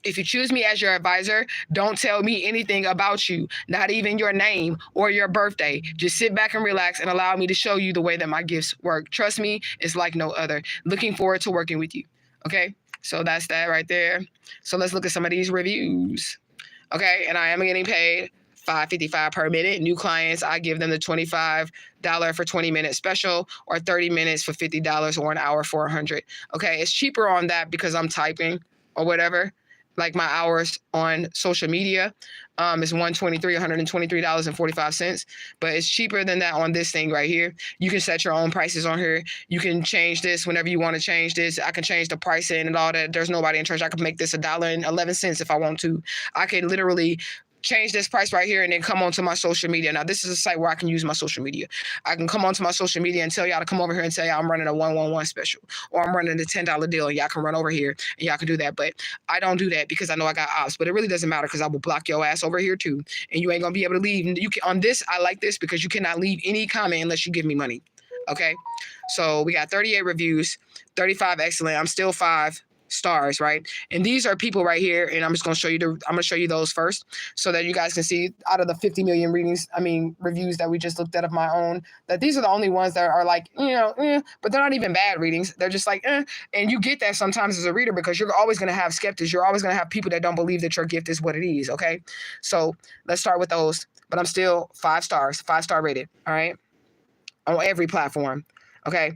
If you choose me as your advisor, don't tell me anything about you, not even your name or your birthday. Just sit back and relax and allow me to show you the way that my gifts work. Trust me, it's like no other. Looking forward to working with you. Okay? So that's that right there. So let's look at some of these reviews. Okay, and I am getting paid $5.55 per minute. New clients, I give them the $25 for 20-minute special, or 30 minutes for $50, or an hour for $100. Okay, it's cheaper on that because I'm typing or whatever. Like my hours on social media is $123.45, but it's cheaper than that on this thing right here. You can set your own prices on here. You can change this whenever you want to change this. I can change the pricing and all that. There's nobody in charge. I can make this $1.11 if I want to. I can literally change this price right here and then come onto my social media. Now, this is a site where I can use my social media. I can come onto my social media and tell y'all to come over here and tell y'all I'm running a 111 special, or I'm running a $10 deal, and y'all can run over here and y'all can do that. But I don't do that because I know I got ops. But it really doesn't matter, because I will block your ass over here too, and you ain't gonna be able to leave. You can, on this, I like this because you cannot leave any comment unless you give me money. Okay, so we got 38 reviews, 35 excellent. I'm still 5 stars, right? And these are people right here, and I'm just going to show you I'm going to show you those first so that you guys can see out of the 50 million reviews that we just looked at of my own, that these are the only ones that are like, but they're not even bad readings. They're just like, and you get that sometimes as a reader, because you're always going to have skeptics. You're always going to have people that don't believe that your gift is what it is. Okay, so let's start with those. But I'm still 5 stars, 5-star rated. All right, on every platform. Okay.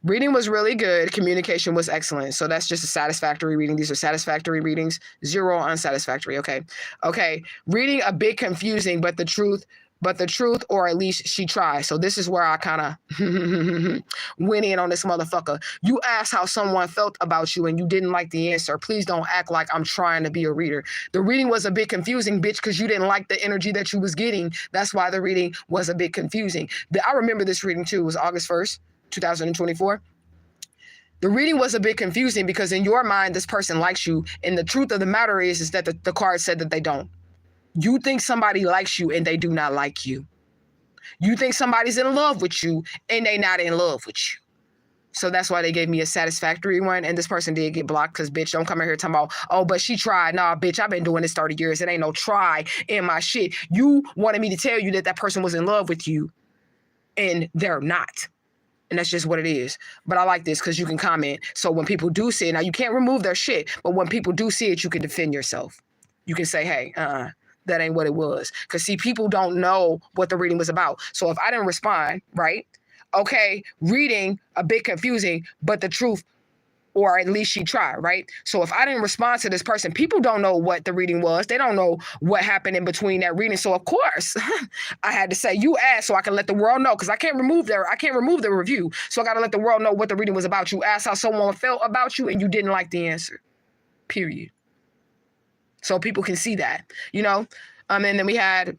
Reading was really good. Communication was excellent. So that's just a satisfactory reading. These are satisfactory readings. 0 unsatisfactory. Okay. Okay. Reading a bit confusing, but the truth, or at least she tried. So this is where I kind of went in on this motherfucker. You asked how someone felt about you and you didn't like the answer. Please don't act like I'm trying to be a reader. The reading was a bit confusing, bitch, because you didn't like the energy that you was getting. That's why the reading was a bit confusing. I remember this reading too. It was August 1st. 2024. The reading was a bit confusing because in your mind, this person likes you. And the truth of the matter is that the card said that they don't. You think somebody likes you and they do not like you. You think somebody's in love with you and they not in love with you. So that's why they gave me a satisfactory one. And this person did get blocked because, bitch, don't come in here talking about, oh, but she tried. Nah, bitch, I've been doing this 30 years. It ain't no try in my shit. You wanted me to tell you that that person was in love with you and they're not. And that's just what it is. But I like this because you can comment. So when people do see it, now you can't remove their shit, but when people do see it, you can defend yourself. you can say, hey, that ain't what it was. Because see, people don't know what the reading was about. So if I didn't respond, right? Okay, reading a bit confusing, but the truth, or at least she tried, right? So if I didn't respond to this person, people don't know what the reading was. They don't know what happened in between that reading. So of course, I had to say, you asked so I can let the world know, because I can't remove the review. So I got to let the world know what the reading was about. You asked how someone felt about you and you didn't like the answer, period. So people can see that, you know? And then we had,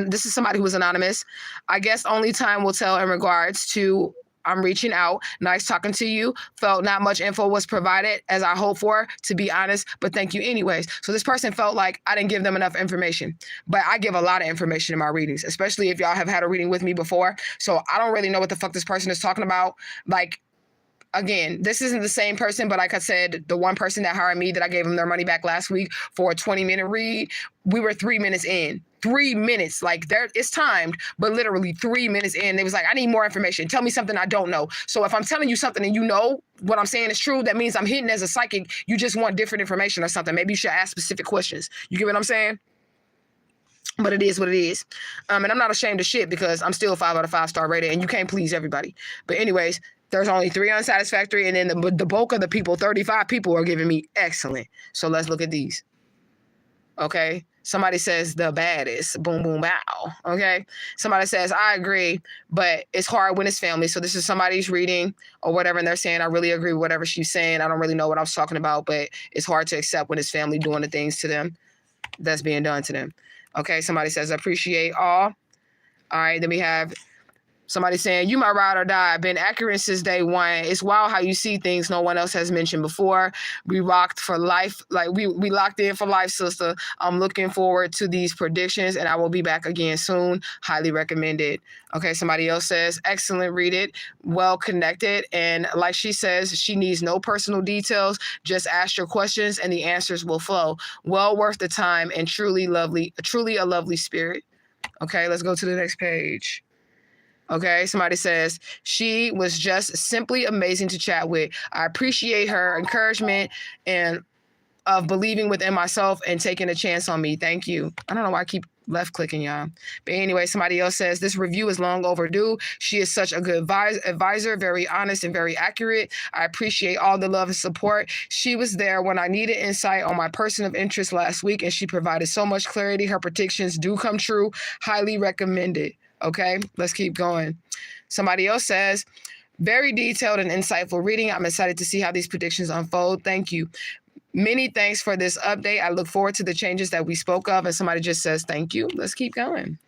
this is somebody who was anonymous. I guess only time will tell in regards to I'm reaching out. Nice talking to you. Felt not much info was provided as I hoped for, to be honest, but thank you anyways. So this person felt like I didn't give them enough information, but I give a lot of information in my readings, especially if y'all have had a reading with me before. So I don't really know what the fuck this person is talking about. Like, again, this isn't the same person, but like I said, the one person that hired me that I gave them their money back last week for a 20-minute read, we were 3 minutes in. 3 minutes, like there, it's timed, but literally 3 minutes in, they was like, I need more information. Tell me something I don't know. So if I'm telling you something and you know what I'm saying is true, that means I'm hidden as a psychic. You just want different information or something. Maybe you should ask specific questions. You get what I'm saying? But it is what it is. And I'm not ashamed of shit because I'm still 5 out of 5 star rated and you can't please everybody. But anyways, there's only 3 unsatisfactory, and then the bulk of the people, 35 people, are giving me excellent. So let's look at these. Okay. Somebody says the baddest. Boom, boom, bow. Okay. Somebody says, I agree, but it's hard when it's family. So this is somebody's reading or whatever, and they're saying, I really agree with whatever she's saying. I don't really know what I was talking about, but it's hard to accept when it's family doing the things to them that's being done to them. Okay. Somebody says, appreciate all. All right. Then we have somebody saying, you my ride or die. Been accurate since day one. It's wild how you see things no one else has mentioned before. We rocked for life. Like we locked in for life, sister. I'm looking forward to these predictions and I will be back again soon. Highly recommended. Okay, somebody else says, excellent, read it. Well connected. And like she says, she needs no personal details. Just ask your questions and the answers will flow. Well worth the time and truly a lovely spirit. Okay, let's go to the next page. Okay, somebody says, she was just simply amazing to chat with. I appreciate her encouragement and of believing within myself and taking a chance on me. Thank you. I don't know why I keep left clicking, y'all. But anyway, somebody else says, this review is long overdue. She is such a good advisor, very honest and very accurate. I appreciate all the love and support. She was there when I needed insight on my person of interest last week, and she provided so much clarity. Her predictions do come true. Highly recommended. Okay, let's keep going. Somebody else says, very detailed and insightful reading. I'm excited to see how these predictions unfold. Thank you. Many thanks for this update. I look forward to the changes that we spoke of. And somebody just says, thank you. Let's keep going.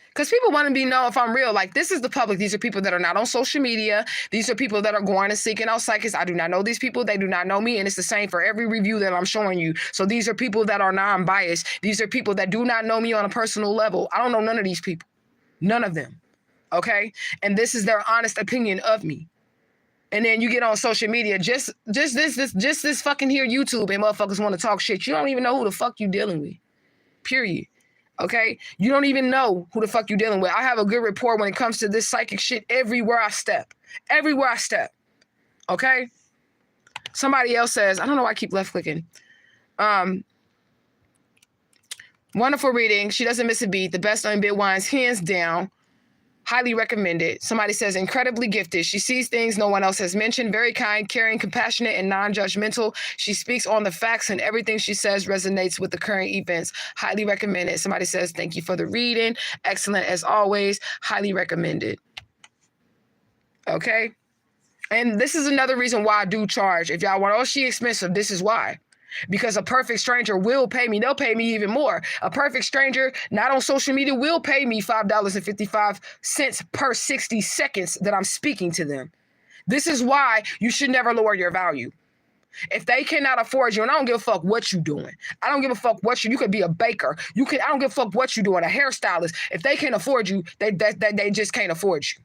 Because people want to know if I'm real. Like, this is the public. These are people that are not on social media. These are people that are going and seeking out psychics. I do not know these people. They do not know me. And it's the same for every review that I'm showing you. So these are people that are non-biased. These are people that do not know me on a personal level. I don't know none of these people. None of them. Okay? And this is their honest opinion of me. And then you get on social media, just this fucking here YouTube, and motherfuckers want to talk shit. You don't even know who the fuck you dealing with. Period. Okay? You don't even know who the fuck you dealing with. I have a good rapport when it comes to this psychic shit everywhere I step. Everywhere I step. Okay? Somebody else says, I don't know why I keep left clicking. Wonderful reading. She doesn't miss a beat. The best on bit wines, hands down. Highly recommended. Somebody says, incredibly gifted. She sees things no one else has mentioned. Very kind, caring, compassionate, and non-judgmental. She speaks on the facts, and everything she says resonates with the current events. Highly recommended. Somebody says, thank you for the reading. Excellent as always. Highly recommended. Okay? And this is another reason why I do charge. If y'all want, oh, she expensive, this is why. Because a perfect stranger will pay me. They'll pay me even more. A perfect stranger, not on social media, will pay me $5.55 per 60 seconds that I'm speaking to them. This is why you should never lower your value. If they cannot afford you, and I don't give a fuck what you doing. I don't give a fuck what you could be a baker. I don't give a fuck what you doing, a hairstylist. If they can't afford you, they just can't afford you.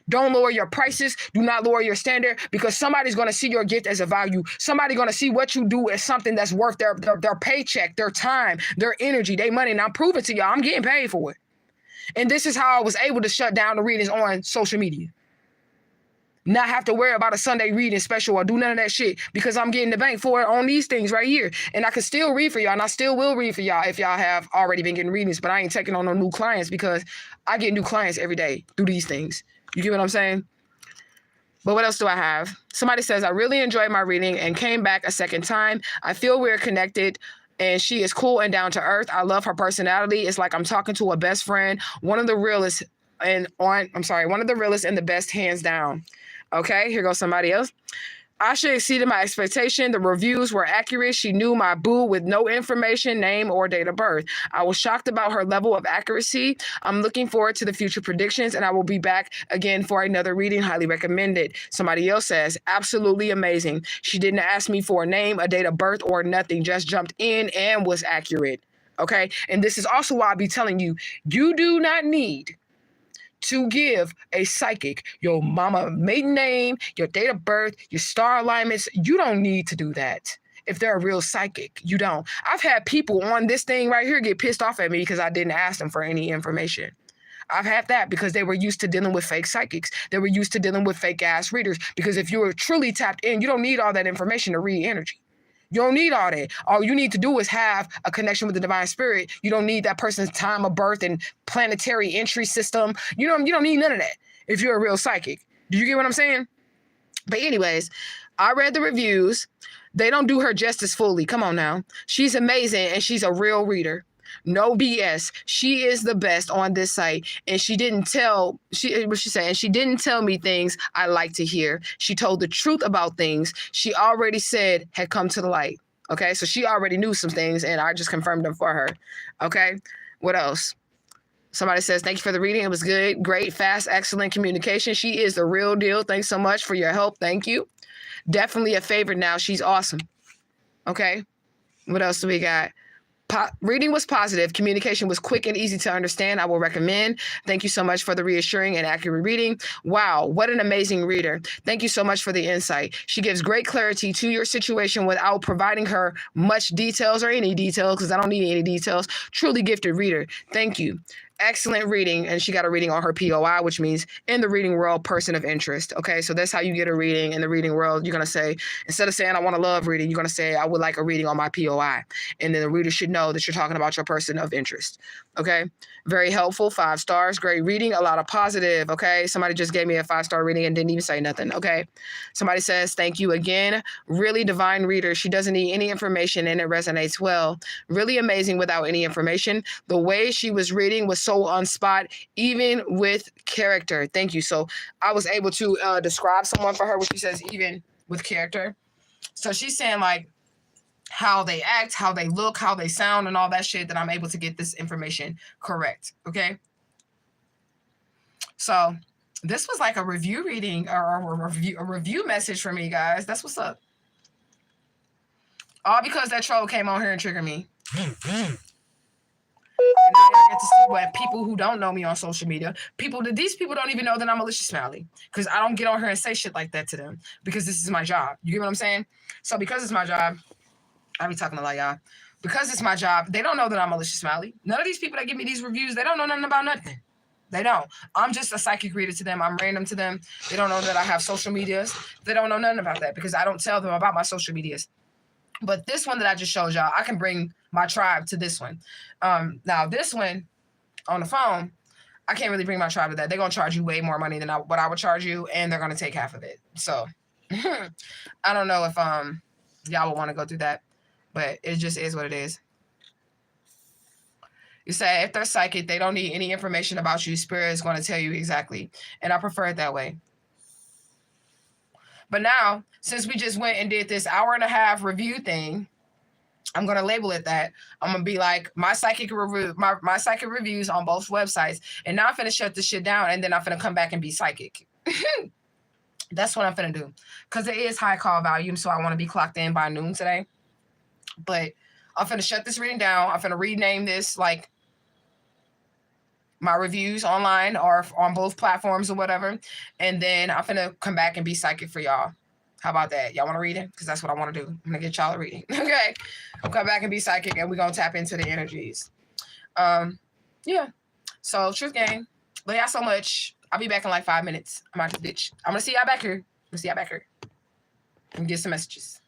Don't lower your prices. Do not lower your standard, because somebody's going to see your gift as a value. Somebody's going to see what you do as something that's worth their paycheck, their time, their energy, their money. And I'm proving to y'all, I'm getting paid for it. And this is how I was able to shut down the readings on social media. Not have to worry about a Sunday reading special or do none of that shit because I'm getting the bank for it on these things right here. And I can still read for y'all, and I still will read for y'all if y'all have already been getting readings, but I ain't taking on no new clients because I get new clients every day through these things. You get what I'm saying? But what else do I have? Somebody says, I really enjoyed my reading and came back a second time. I feel we're connected and she is cool and down to earth. I love her personality. It's like I'm talking to a best friend, one of the realest one of the realest and the best, hands down. Okay, here goes somebody else. Asha exceeded my expectation. The reviews were accurate. She knew my boo with no information, name, or date of birth. I was shocked about her level of accuracy. I'm looking forward to the future predictions, and I will be back again for another reading. Highly recommended. Somebody else says, absolutely amazing. She didn't ask me for a name, a date of birth, or nothing. Just jumped in and was accurate. Okay, and this is also why I be telling you, you do not need to give a psychic your mama maiden name, your date of birth, your star alignments. You don't need to do that. If they're a real psychic, you don't. I've had people on this thing right here get pissed off at me because I didn't ask them for any information. I've had that because they were used to dealing with fake psychics. They were used to dealing with fake ass readers because if you were truly tapped in, you don't need all that information to read energy. You don't need all that. All you need to do is have a connection with the divine spirit. You don't need that person's time of birth and planetary entry system. You don't need none of that if you're a real psychic. Do you get what I'm saying? But anyways, I read the reviews. They don't do her justice fully. Come on now. She's amazing and she's a real reader. No BS. She is the best on this site. And she didn't tell me things I like to hear. She told the truth about things she already said had come to the light. Okay, so she already knew some things and I just confirmed them for her. Okay, what else? Somebody says, thank you for the reading. It was good, great, fast, excellent communication. She is the real deal. Thanks so much for your help. Thank you. Definitely a favorite now. She's awesome. Okay, what else do we got? Reading was positive. Communication was quick and easy to understand. I will recommend. Thank you so much for the reassuring and accurate reading. Wow, what an amazing reader. Thank you so much for the insight. She gives great clarity to your situation without providing her much details or any details, because I don't need any details. Truly gifted reader. Thank you. Excellent reading. And she got a reading on her POI, which means in the reading world, person of interest. Okay, so that's how you get a reading in the reading world. You're going to say, instead of saying I want a love reading, you're going to say I would like a reading on my POI. And then the reader should know that you're talking about your person of interest. Okay, very helpful. 5 stars. Great reading. A lot of positive. Okay, somebody just gave me a 5-star reading and didn't even say nothing. Okay, somebody says thank you again. Really divine reader. She doesn't need any information and it resonates well. Really amazing without any information. The way she was reading was so on spot, even with character. Thank you. So I was able to describe someone for her, which she says even with character. So she's saying like how they act, how they look, how they sound, and all that shit, that I'm able to get this information correct. Okay. So this was like a review reading or a review message for me, guys. That's what's up. All because that troll came on here and triggered me. And now I get to see what people who don't know me on social media, these people don't even know that I'm Alicia Smiley, because I don't get on here and say shit like that to them because this is my job. You get what I'm saying? So because it's my job, I be talking a lot, y'all. Because it's my job, they don't know that I'm Alicia Smiley. None of these people that give me these reviews, they don't know nothing about nothing. They don't. I'm just a psychic reader to them. I'm random to them. They don't know that I have social medias. They don't know nothing about that because I don't tell them about my social medias. But this one that I just showed y'all, I can bring my tribe to this one. Now, this one on the phone, I can't really bring my tribe to that. They're going to charge you way more money than what I would charge you, and they're going to take half of it. So I don't know if y'all would want to go through that, but it just is what it is. You say if they're psychic, they don't need any information about you. Spirit is going to tell you exactly, and I prefer it that way. But now, since we just went and did this 1.5-hour review thing, I'm going to label it that. I'm going to be like, my psychic reviews on both websites. And now I'm finna shut this shit down, and then I'm finna come back and be psychic. That's what I'm finna do. Because it is high call volume, so I want to be clocked in by noon today. But I'm finna shut this reading down. I'm finna rename this, like, my reviews online or on both platforms or whatever. And then I'm finna come back and be psychic for y'all. How about that? Y'all want to read it? Because that's what I want to do. I'm going to get y'all a reading. Okay. I'll come back and be psychic, and we're going to tap into the energies. Yeah. So, truth gang. Love y'all so much. I'll be back in like 5 minutes. I'm out this bitch. I'm gonna see y'all back here. I'm gonna see y'all back here. And get some messages.